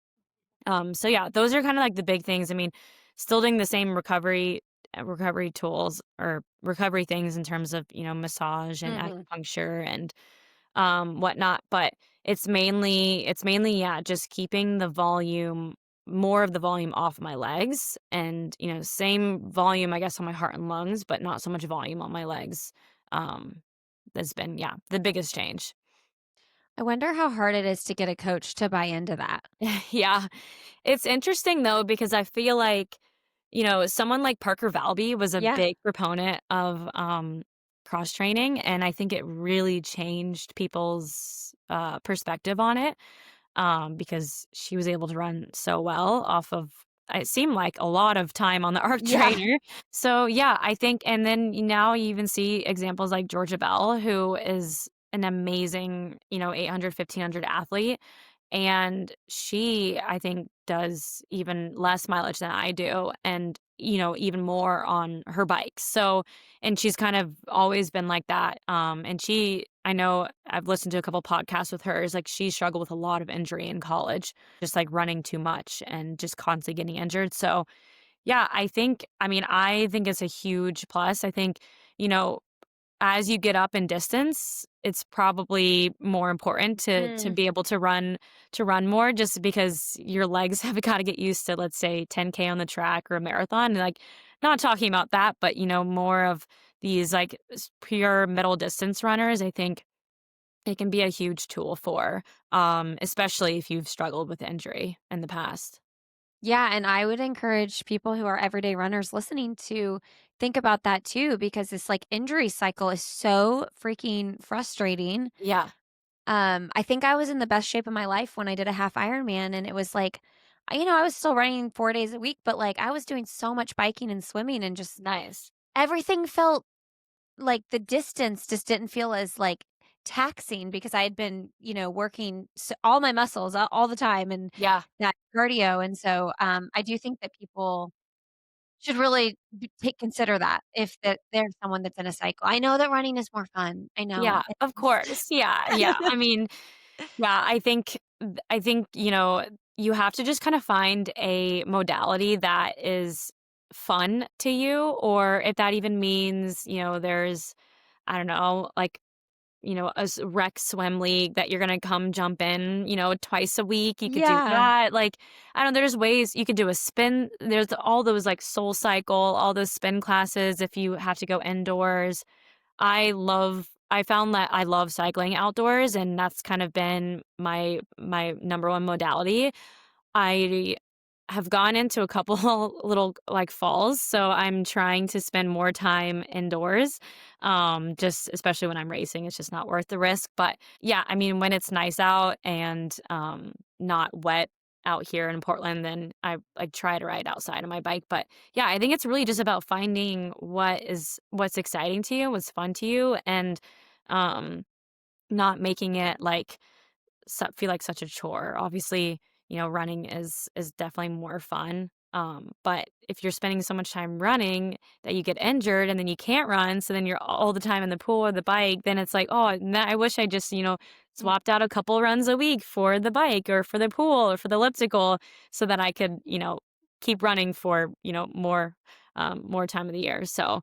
So yeah, those are kind of like the big things. I mean, still doing the same recovery tools or recovery things in terms of, massage and Mhm. acupuncture and whatnot, but it's mainly yeah, just keeping the volume more of the volume off my legs and, same volume I guess on my heart and lungs, but not so much volume on my legs. Um that's been yeah, the biggest change. I wonder how hard it is to get a coach to buy into that. Yeah. It's interesting though because I feel like, someone like Parker Valby was a Yeah. big proponent of cross training and I think it really changed people's perspective on it because she was able to run so well off of it seemed like a lot of time on the arc Yeah. trainer. So yeah, I think and then now you even see examples like Georgia Bell, who is an amazing, 800, 1500 athlete. And she, I think, does even less mileage than I do and, even more on her bike. So, and she's kind of always been like that. And I know I've listened to a couple podcasts with hers, like she struggled with a lot of injury in college, just like running too much and just constantly getting injured. So, yeah, I think it's a huge plus. I think, you know, as you get up in distance, it's probably more important to Mm. be able to run more just because your legs have gotta get used to, let's say, 10K on the track or a marathon, and, like, not talking about that, but, more of these, like, pure middle distance runners, I think it can be a huge tool for, especially if you've struggled with injury in the past. Yeah, and I would encourage people who are everyday runners listening to think about that too, because this like injury cycle is so freaking frustrating. Yeah, I think I was in the best shape of my life when I did a half Ironman, and it was like, I was still running 4 days a week, but like I was doing so much biking and swimming, and just nice. everything felt like the distance just didn't feel as like taxing because I had been, working all my muscles all the time and Yeah. that cardio. And so I do think that people should really take consider that if that there's someone that's in a cycle. I know that running is more fun. I know Yeah, it of is. course. Yeah, yeah. I mean, yeah, I think, you have to just kind of find a modality that is fun to you, or if that even means, there's, I don't know, like, a rec swim league that you're gonna come jump in, twice a week. You could do Yeah. that. Like, I don't know, there's ways you could do a spin. There's all those like Soul Cycle, all those spin classes if you have to go indoors. I found that I love cycling outdoors, and that's kind of been my number one modality. I have gone into a couple little, like, falls, so I'm trying to spend more time indoors, just especially when I'm racing, it's just not worth the risk, but, yeah, I mean, when it's nice out and, not wet out here in Portland, then I, like, try to ride outside on my bike, but, yeah, I think it's really just about finding what's exciting to you, what's fun to you, and, um, not making it, like, feel like such a chore. Obviously, running is definitely more fun. But if you're spending so much time running that you get injured and then you can't run, so then you're all the time in the pool or the bike, then it's like, oh, I wish I just, Mm. swapped out a couple runs a week for the bike or for the pool or for the elliptical so that I could, keep running for, more time of the year. So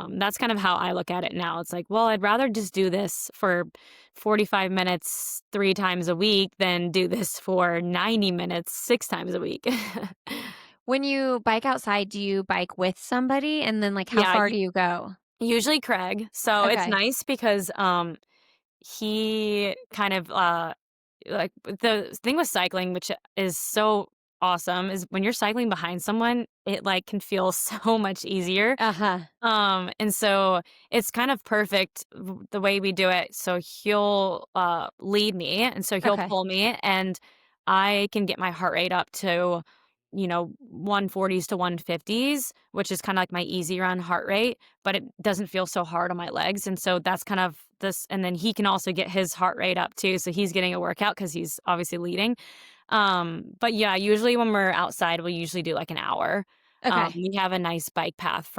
that's kind of how I look at it now. It's like, well, I'd rather just do this for 45 minutes 3 times a week than do this for 90 minutes 6 times a week. When you bike outside, do you bike with somebody? And then like how Yeah, far do you go? usually Craig. So it's Okay. nice because, he kind of, like, the thing with cycling, which is so awesome, is when you're cycling behind someone, it, like, can feel so much easier. Uh-huh. And so it's kind of perfect the way we do it. So he'll lead me and so he'll Okay. pull me and I can get my heart rate up to 140s to 150s, which is kind of like my easy run heart rate, but it doesn't feel so hard on my legs. And so that's kind of this. And then he can also get his heart rate up too. So he's getting a workout because he's obviously leading. But yeah, usually when we're outside, we usually do like an hour. Okay. We have a nice bike path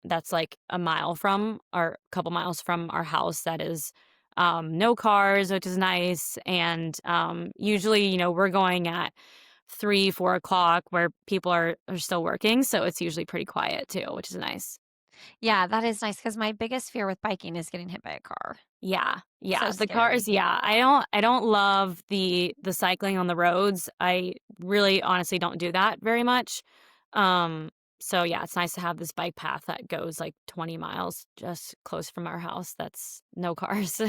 that's like a mile from or a couple miles from our house that is no cars, which is nice. And usually, we're going at 3, 4 o'clock where people are still working. So it's usually pretty quiet too, which is nice. Yeah, that is nice because my biggest fear with biking is getting hit by a car. Yeah, So yeah, the cars, scary. yeah. I don't love the cycling on the roads. I really honestly don't do that very much. Um, so yeah, it's nice to have this bike path that goes like 20 miles just close from our house. That's no cars.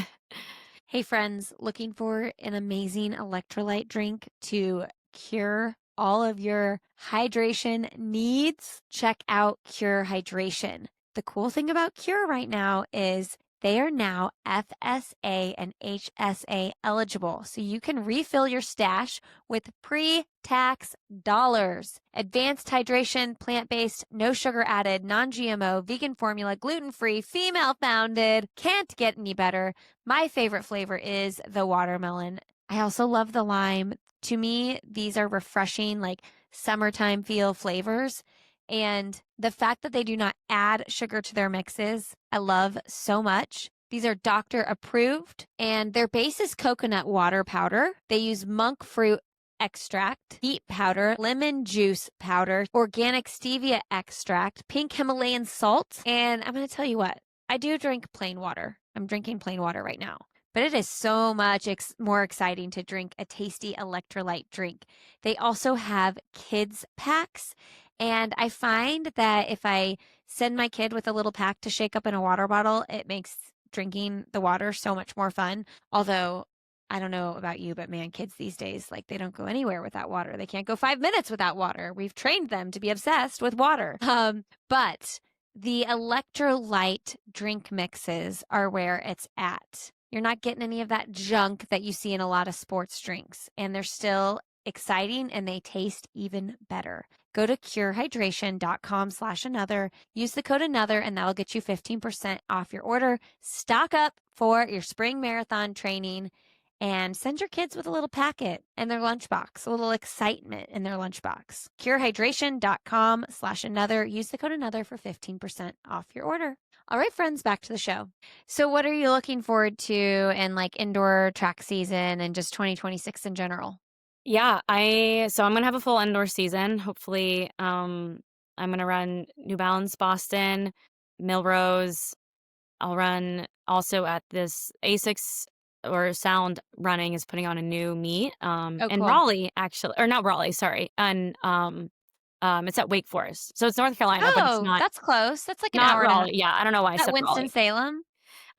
Hey, friends, looking for an amazing electrolyte drink to cure all of your hydration needs? Check out Cure Hydration. The cool thing about Cure right now is they are now FSA and HSA eligible, so you can refill your stash with pre-tax dollars. Advanced hydration, plant-based, no sugar added, non-GMO, vegan formula, gluten-free, female founded. Can't get any better. My favorite flavor is the watermelon. I also love the lime. To me, these are refreshing, like summertime feel flavors. And the fact that they do not add sugar to their mixes, I love so much. These are doctor approved, and their base is coconut water powder. They use monk fruit extract, beet powder, lemon juice powder, organic stevia extract, pink Himalayan salt. And I'm going to tell you what, I do drink plain water. I'm drinking plain water right now. But it is so much more exciting to drink a tasty electrolyte drink. They also have kids packs. And I find that if I send my kid with a little pack to shake up in a water bottle, it makes drinking the water so much more fun. Although I don't know about you, but man, kids these days, like they don't go anywhere without water. They can't go 5 minutes without water. We've trained them to be obsessed with water. But the electrolyte drink mixes are where it's at. You're not getting any of that junk that you see in a lot of sports drinks, and they're still exciting and they taste even better. Go to curehydration.com/another, use the code another, and that'll get you 15% off your order. Stock up for your spring marathon training and send your kids with a little packet in their lunchbox, a little excitement in their lunchbox. curehydration.com/another, use the code another for 15% off your order. All right, friends, back to the show. So what are you looking forward to in like indoor track season and just 2026 in general? Yeah, so I'm gonna have a full indoor season. Hopefully, I'm gonna run New Balance Boston, Millrose. I'll run also at this Asics or Sound Running is putting on a new meet Oh, in cool. Raleigh, actually, or not Raleigh, sorry, and it's at Wake Forest, so it's North Carolina, but it's Oh, not that's close. That's like an not hour and a half. Raleigh. Yeah, I don't know why I At said Raleigh. Winston-Salem?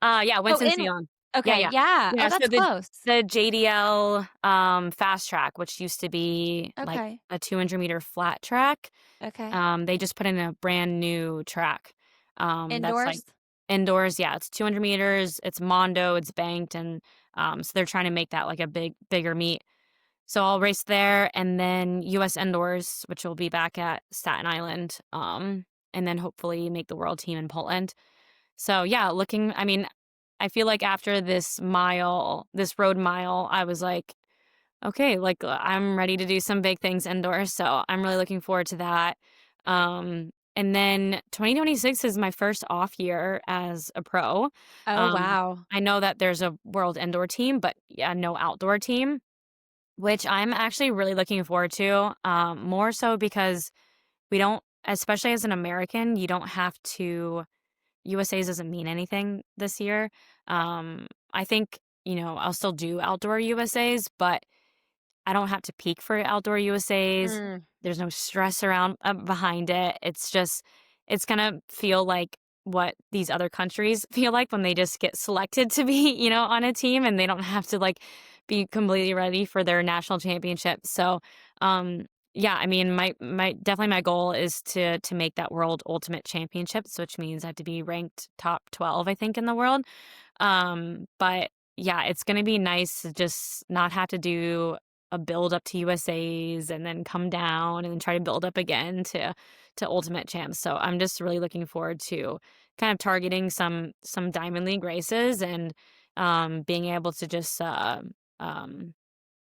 Yeah, Oh, in Winston-Salem. Yeah, okay, yeah. yeah. Oh, Yeah, so that's close. the JDL, Fast Track, which used to be, like, Okay. a 200-meter flat track, Okay. they just put in a brand new track, that's, like, Indoors? indoors. Yeah, it's 200 meters, it's mondo, it's banked, and, so they're trying to make that, like, a bigger meet. So I'll race there, and then US Indoors, which will be back at Staten Island, and then hopefully make the world team in Poland. So yeah, I mean, I feel like after this road mile, I was like, okay, like I'm ready to do some big things indoors. So I'm really looking forward to that. And then 2026 is my first off year as a pro. Oh, Um, wow. I know that there's a world indoor team, but yeah, no outdoor team, which I'm actually really looking forward to. More so because we don't, especially as an American, you don't have to USA's doesn't mean anything this year. I think, I'll still do outdoor USA's, but I don't have to peak for outdoor USA's. Mm. There's no stress around behind it. It's gonna feel like what these other countries feel like when they just get selected to be, on a team and they don't have to like be completely ready for their national championship. So, yeah, I mean, my definitely my goal is to make that world ultimate championships, which means I have to be ranked top 12, I think, in the world. But yeah, it's gonna be nice to just not have to do a build up to USA's and then come down and then try to build up again to ultimate champs. So I'm just really looking forward to kind of targeting some Diamond League races and being able to just um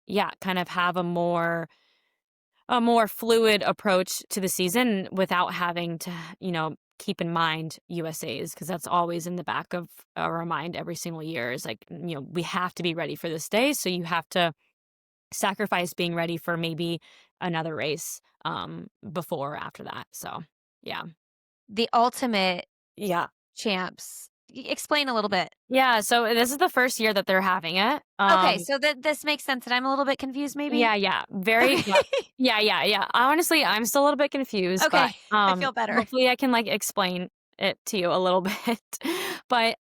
yeah, kind of have a more fluid approach to the season without having to, keep in mind USA's, because that's always in the back of our mind every single year is like, we have to be ready for this day. So you have to sacrifice being ready for maybe another race before or after that. So yeah. The ultimate Yeah. champs. Explain a little bit. Yeah. So this is the first year that they're having it. Okay, so this makes sense, and I'm a little bit confused maybe? Yeah, yeah. Very Okay. yeah, yeah, yeah. Honestly, I'm still a little bit confused, but, Okay, I feel better. hopefully I can, like, explain it to you a little bit. But,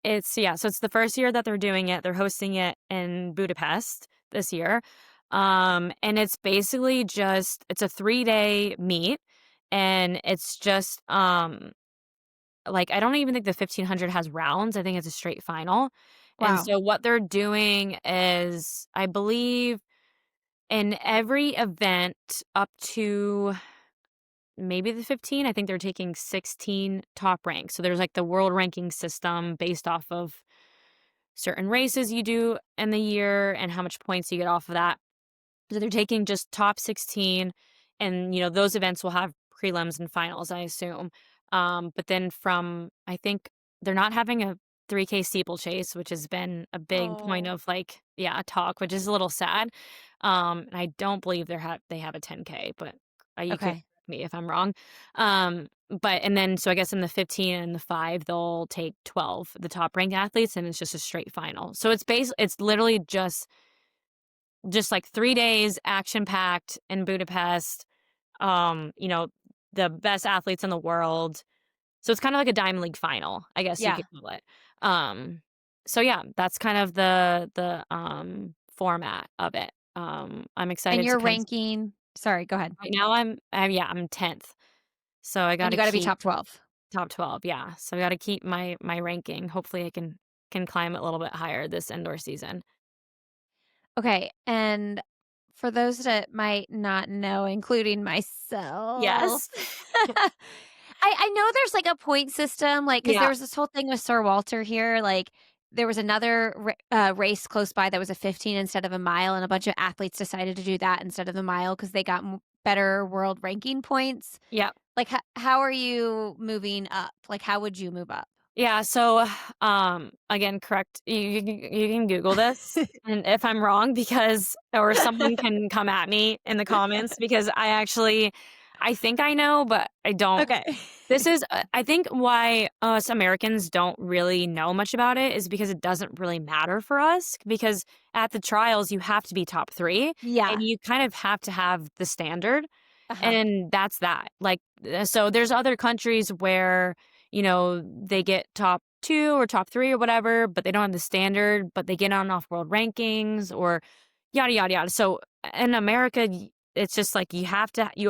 it's yeah, so it's the first year that they're doing it. They're hosting it in Budapest this year. And it's basically just it's a 3-day meet, and it's just, like, I don't even think the 1,500 has rounds. I think it's a straight final. And Wow. so what they're doing is, I believe in every event up to maybe the 15, I think they're taking 16 top ranks. So there's like the world ranking system based off of certain races you do in the year and how much points you get off of that. So they're taking just top 16, and those events will have prelims and finals, I assume. But then from I think they're not having a 3K steeplechase, which has been a big point Oh, of like talk, which is a little sad. And I don't believe they have a 10K, but you could okay. correct me if I'm wrong. But and then so I guess in the 15 and the 5 they'll take 12 the top ranked athletes, and it's just a straight final. So it's literally just like 3 days action packed in Budapest, you know, the best athletes in the world. So it's kind of like a Diamond League final, I guess you Yeah, could call it. So yeah, that's kind of the format of it. I'm and excited to you're kind of ranking sorry, go ahead. right now I'm 10th. So I got And to you gotta be keep top 12. top 12, yeah. So I got to keep my ranking. Hopefully I can climb a little bit higher this indoor season. Okay, and for those that might not know, including Yes. myself, I know there's, like, a point system, like, because there Yeah. was this whole thing with Sir Walter here, like, there was another race close by that was a 15 instead of a mile, and a bunch of athletes decided to do that instead of the mile because they got m better world ranking points. Yeah. Like, how are you moving up? Like, how would you move up? Yeah, so, again, correct you can Google this, and if I'm wrong because or someone can come at me in the comments because I think I know, but I don't. Okay. This is I think why us Americans don't really know much about it is because it doesn't really matter for us, because at the trials, you have to be top 3, and Yeah. you kind of have to have the standard. Uh-huh. And that's that. Like, so there's other countries where, they get top 2 or top 3 or whatever, but they don't have the standard, but they get on off world rankings or yada, yada, yada. So in America, it's just like you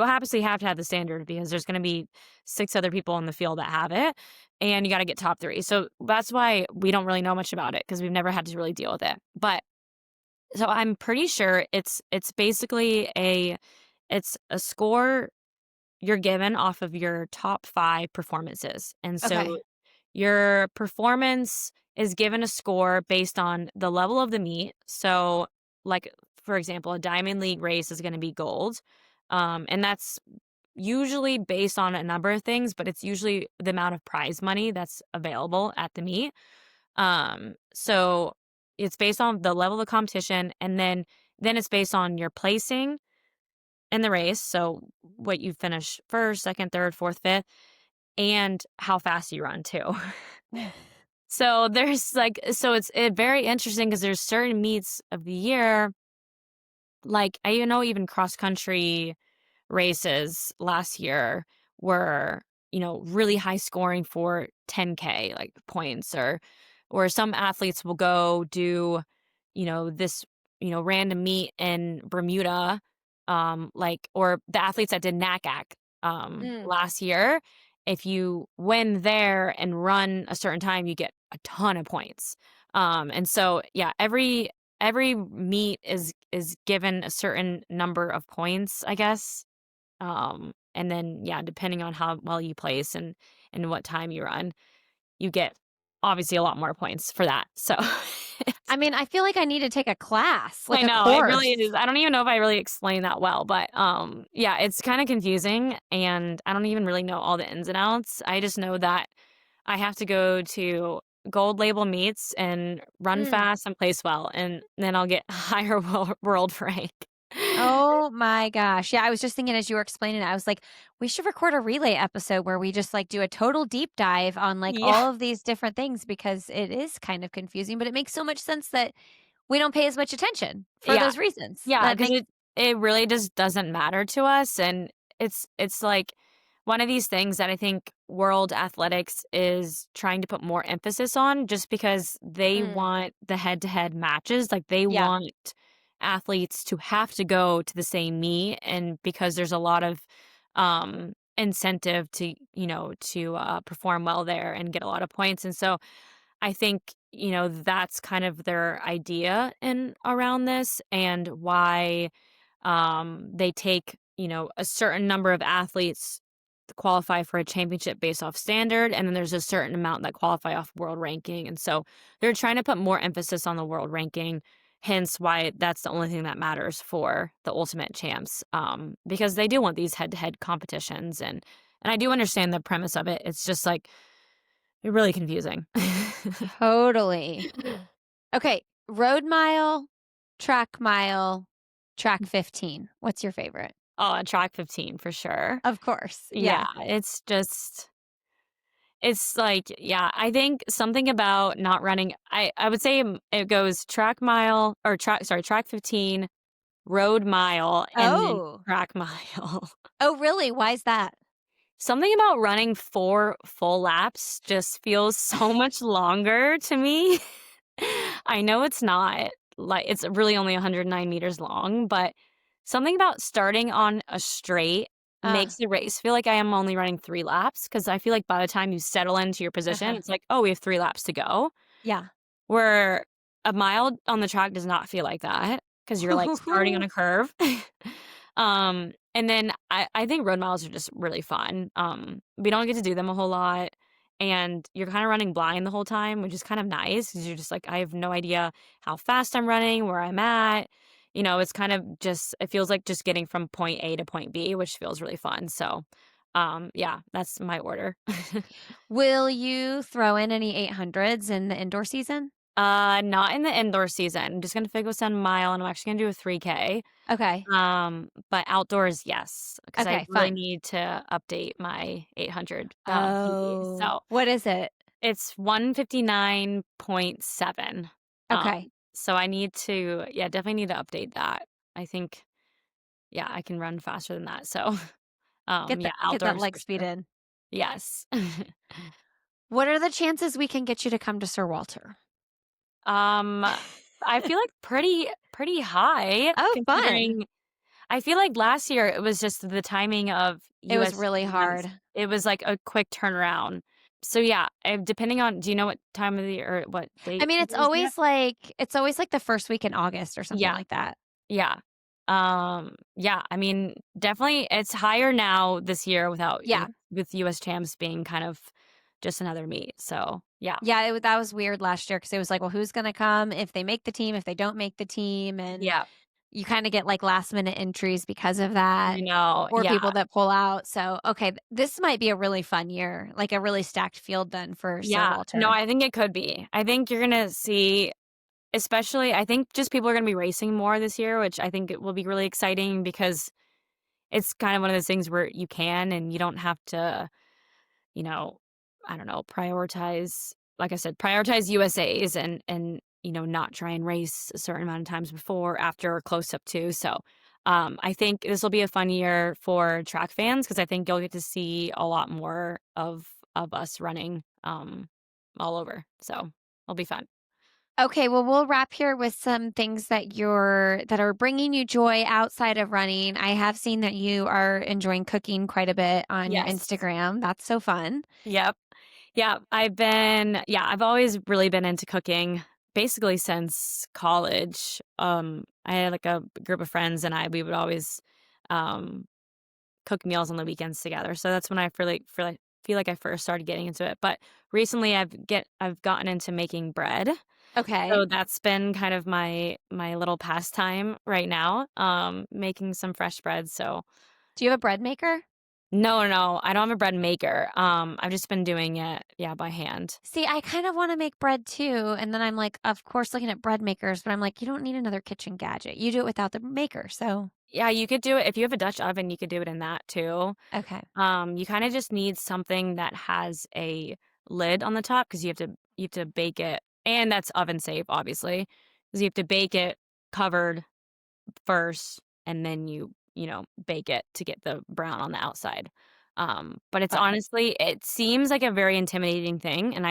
obviously have to have the standard because there's going to be 6 other people in the field that have it, and you got to get top 3. So that's why we don't really know much about it because we've never had to really deal with it. But so I'm pretty sure it's basically it's a score you're given off of your top 5 performances. And so Okay. your performance is given a score based on the level of the meet. So, like, for example, a Diamond League race is going to be gold. And that's usually based on a number of things, but it's usually the amount of prize money that's available at the meet. So it's based on the level of competition, and then it's based on your placing in the race. So what you finish first, second, third, fourth, fifth, and how fast you run too. So it's very interesting because there's certain meets of the year, like I know even cross country races last year were, really high scoring for 10K like points, or some athletes will go do, this, random meet in Bermuda, like or the athletes that did NACAC Mm. last year, if you win there and run a certain time, you get a ton of points. And so yeah, every meet is given a certain number of points, I guess. And then yeah, depending on how well you place and what time you run, you get obviously a lot more points for that. So I mean, I feel like I need to take a class, like I a know, it really course. is. I don't even know if I really explained that well, but, yeah, it's kinda confusing, and I don't even really know all the ins and outs. I just know that I have to go to gold label meets and run Mm. fast and place well, and then I'll get higher world rank. Oh my gosh. Yeah, I was just thinking as you were explaining it, I was like, we should record a relay episode where we just like do a total deep dive on like Yeah, all of these different things because it is kind of confusing, but it makes so much sense that we don't pay as much attention for yeah, those reasons. yeah, That because makes it really just doesn't matter to us, and it's like one of these things that I think world athletics is trying to put more emphasis on just because they mm, want the head-to-head matches, like, they yeah. want athletes to have to go to the same meet, and because there's a lot of, incentive to, perform well there and get a lot of points, and so I think, that's kind of their idea in around this and why they take, a certain number of athletes to qualify for a championship based off standard, and then there's a certain amount that qualify off world ranking. And so they're trying to put more emphasis on the world ranking, hence why that's the only thing that matters for the ultimate champs. Because they do want these head to head competitions and I do understand the premise of it. It's just like really confusing. Totally. Okay. Road mile, track 15. What's your favorite? Oh, track 15 for sure. Of course. Yeah, Yeah. it's like, yeah, I think something about not running I would say it goes track 15, road mile, and then Oh. track mile. Oh, really? Why's that? Something about running 4 full laps just feels so much longer to me. I know it's not, like it's really only 109 meters long, but something about starting on a straight Uh, makes the race feel like I am only running 3 laps because I feel like by the time you settle into your position, uh-huh. it's like, "Oh, we have 3 laps to go." Yeah. Where a mile on the track does not feel like that because 'cause you're, like, starting on a curve. And then I think road miles are just really fun. We don't get to do them a whole lot, and you're kinda running blind the whole time, which is kind of nice because 'cause you're just like, "I have no idea how fast I'm running, where I'm at." It's kind of just it feels like just getting from point A to point B, which feels really fun. So, yeah, that's my order. Will you throw in any 800s in the indoor season? Not in the indoor season. I'm just gonna focus on mile, and I'm actually gonna do a 3K. Okay. But outdoors, yes, because I Okay, really fun. need to update my 800 PB. Oh, So what is it? it's 159.7. Okay. So I need to, yeah, definitely need to update that. I think, yeah, I can run faster than that. So, yeah, Get that outdoors leg for speed sure. in. Yes. What are the chances we can get you to come to Sir Walter? um, I feel like pretty high Oh, fun. considering I feel like last year it was just the timing of It was US really champs. hard. It was like a quick turnaround. So yeah, depending on do you know what time of the year or what I date mean, it is yet? it's always like the first week in August or something Yeah, like that. yeah. Yeah, I mean, definitely it's higher now this year Yeah. with US champs being kind of just another meet. So, yeah. Yeah, that was weird last year because it was like, well, who's gonna come if they make the team, if they don't make the team, and Yeah. you kinda get, like, last-minute entries because of that, You know, or yeah. people that pull out, so, okay, this might be a really fun year, like, a really stacked field then for Sir Yeah. No, Walter. I think it could be. I think you're going to see especially I think just people are gonna be racing more this year, which I think it will be really exciting because it's kind of one of those things where you can and you don't have to, you know, I don't know, prioritize like I said, prioritize USAs and not try and race a certain amount of times before, after, or close up to. So I think this will be a fun year for track fans because I think you'll get to see a lot more of us running all over. So it'll be fun. Okay, well, we'll wrap here with some things that are bringing you joy outside of running. I have seen that you are enjoying cooking quite a bit on your Yes. Instagram. That's so fun. Yep. Yeah, I've always really been into cooking. basically since college. I had like a group of friends and we would always um cook meals on the weekends together. So that's when I feel like I first started getting into it. But recently I've gotten into making bread. Okay. So that's been kind of my little pastime right now, making some fresh bread. So Do you have a bread maker? no, no, I don't have a bread maker. I've just been doing it, yeah, by hand. See, I kind of want to make bread too. And then I'm like, of course, looking at bread makers, but I'm like, you don't need another kitchen gadget. You do it without the maker. So, Yeah, you could do it if you have a Dutch oven, you could do it in that too. okay. You kind of just need something that has a lid on the top because you have to bake it, and that's oven safe, obviously, because you have to bake it covered first, and then you bake it to get the brown on the outside. But it's Wow. honestly, it seems like a very intimidating thing, and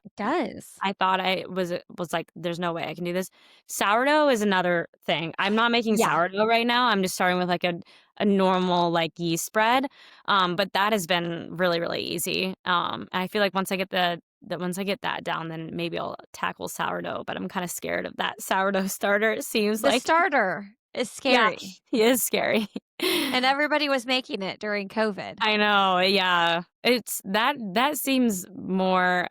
It does. I thought I was like, "There's no way I can do this." Sourdough is another thing. I'm not making Yeah. sourdough right now. I'm just starting with, like, a normal, like, yeast bread, but that has been really, really easy. And I feel like once I get that down, then maybe I'll tackle sourdough, but I'm kinda scared of that sourdough starter, it seems The like. starter is Yeah, scary. it is scary. And everybody was making it during COVID. I know, yeah. It's that seems more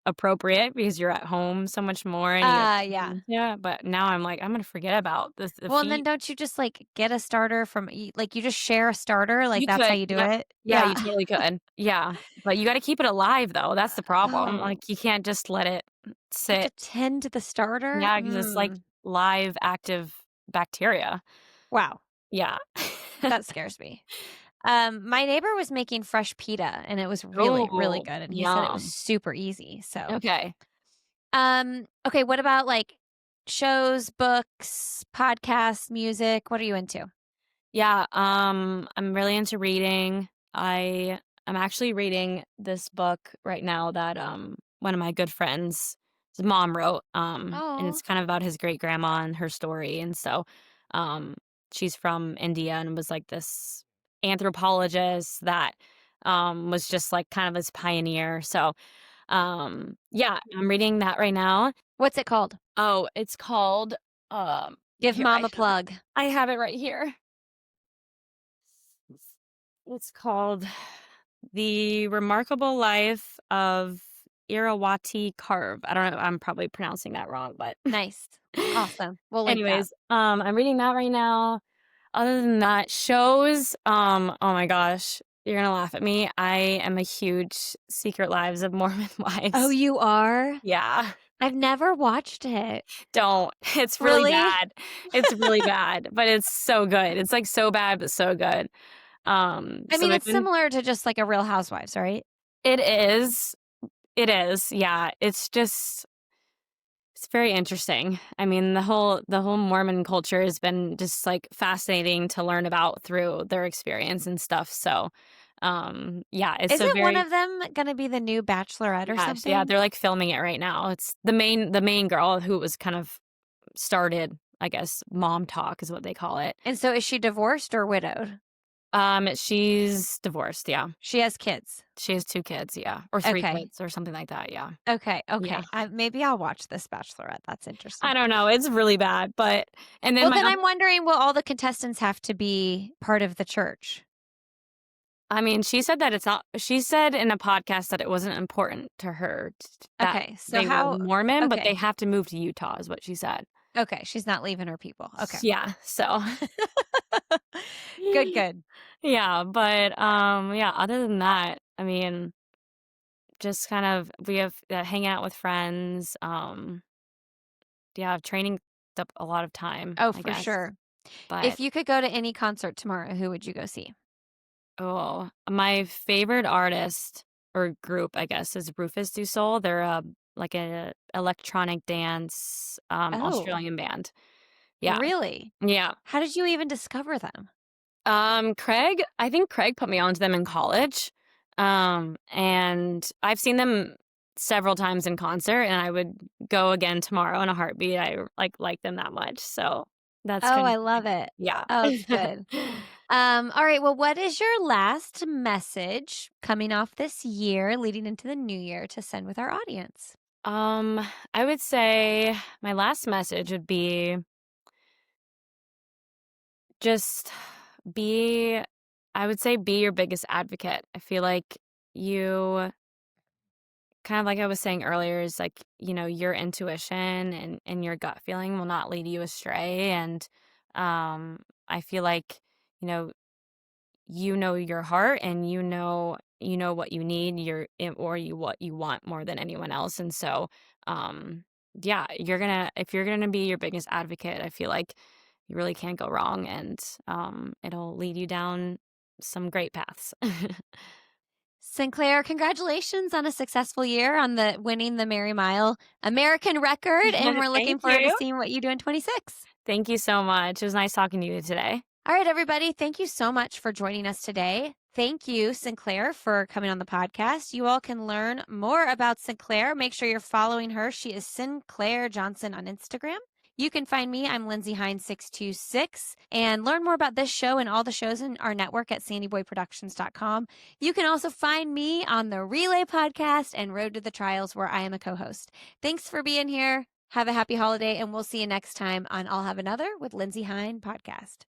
appropriate because you're at home so much more and you have Yeah. yeah, but now I'm like, I'm gonna forget about the Well, and then feet. don't you just like get a starter like you just share a starter? Like You that's how could, you do yep. it? Yeah, you Yeah. totally could. Yeah, but you gotta keep it alive though, that's the problem. Oh, Like, you can't just let it you have to sit. tend to the starter? Yeah, because it's like Mm. live, active bacteria. Wow. Yeah. That scares me. My neighbor was making fresh pita and it was really, really Oh, good. And he said it was yum. super easy. So, Okay. okay. What about like shows, books, podcasts, music? What are you into? Yeah, I'm really into reading. I'm actually reading this book right now that one of my good friends' his mom wrote. And Oh, it's kind of about his great grandma and her story. And so um she's from India and was like this anthropologist that was just like kind of this pioneer. So yeah, I'm reading that right now. what's it called? Oh, it's called Give here mom a plug. I have it right here. It's called The Remarkable Life of Irawati Karv. I don't know, I'm probably pronouncing that wrong, but Nice. Awesome. We'll link that. anyways, I'm reading that right now. Other than that, shows, oh my gosh, you're gonna laugh at me. I am a huge Secret Lives of Mormon Oh, Wives. you are? Yeah, I've never watched it. don't. It's really Really? bad. It's really bad, but it's so good. It's like so bad but so good. I So mean, we've it's been similar to just like a Real Housewives, right? it is. It is, yeah. It's very interesting. I mean, the whole Mormon culture has been just, like, fascinating to learn about through their experience and stuff, so, yeah, it's a Isn't one very of them gonna be the new Bachelorette or yes, yeah, something? they're, like, filming it right now. It's the main girl who was kind of started, I guess, mom talk is what they call it. And so is she divorced or widowed? She's divorced, yeah. She has kids. She has 2 kids, yeah, or 3 Okay. kids or something like that, yeah. Okay. Yeah. Okay. Maybe I'll watch this Bachelorette. That's I interesting. don't know, it's really bad, but and then Well, my then other I'm wondering, will all the contestants have to be part of the church? I mean, she said that it's not she said in a podcast that it wasn't important to her that Okay. So they were how Mormon, but they okay. have to move to Utah is what she said. Okay. She's not leaving her people. Okay. Yeah, so Good, good. yeah, but, yeah, other than that, I mean, just kind of we have hanging out with friends, yeah, training up a lot of time, Oh, I for guess, sure. but If you could go to any concert tomorrow, who would you go see? oh, my favorite artist or group, I guess, is Rufus Du Sol. They're like a electronic dance Oh, Australian band. Yeah. really? Yeah. How did you even discover them? I think Craig put me onto them in college. And I've seen them several times in concert and I would go again tomorrow in a heartbeat. I like them that much. So that's Oh, kind of I love it. yeah. Oh, good. All right. Well, what is your last message coming off this year, leading into the new year to send with our audience? I would say my last message would be just be I would say be your biggest advocate. I feel like you kind of like I was saying earlier is like, your intuition and your gut feeling will not lead you astray. And I feel like, you know, you know your heart and you know what you need, or you what you want more than anyone else. And so yeah, if you're gonna be your biggest advocate, I feel like you really can't go wrong, and it'll lead you down some great paths. Sinclaire, congratulations on a successful year on the winning the Merrie Mile American record, and we're looking Thank forward to you. seeing what you do in 26. Thank you so much. It was nice talking to you today. All right, everybody, thank you so much for joining us today. Thank you, Sinclaire, for coming on the podcast. You all can learn more about Sinclaire. Make sure you're following her. She is Sinclaire Johnson on Instagram. You can find me. I'm Lindsay Hines626, and learn more about this show and all the shows in our network at sandyboyproductions.com. You can also find me on the Relay podcast and Road to the Trials, where I am a co-host. Thanks for being here. Have a happy holiday, and we'll see you next time on I'll Have Another with Lindsay Hine podcast.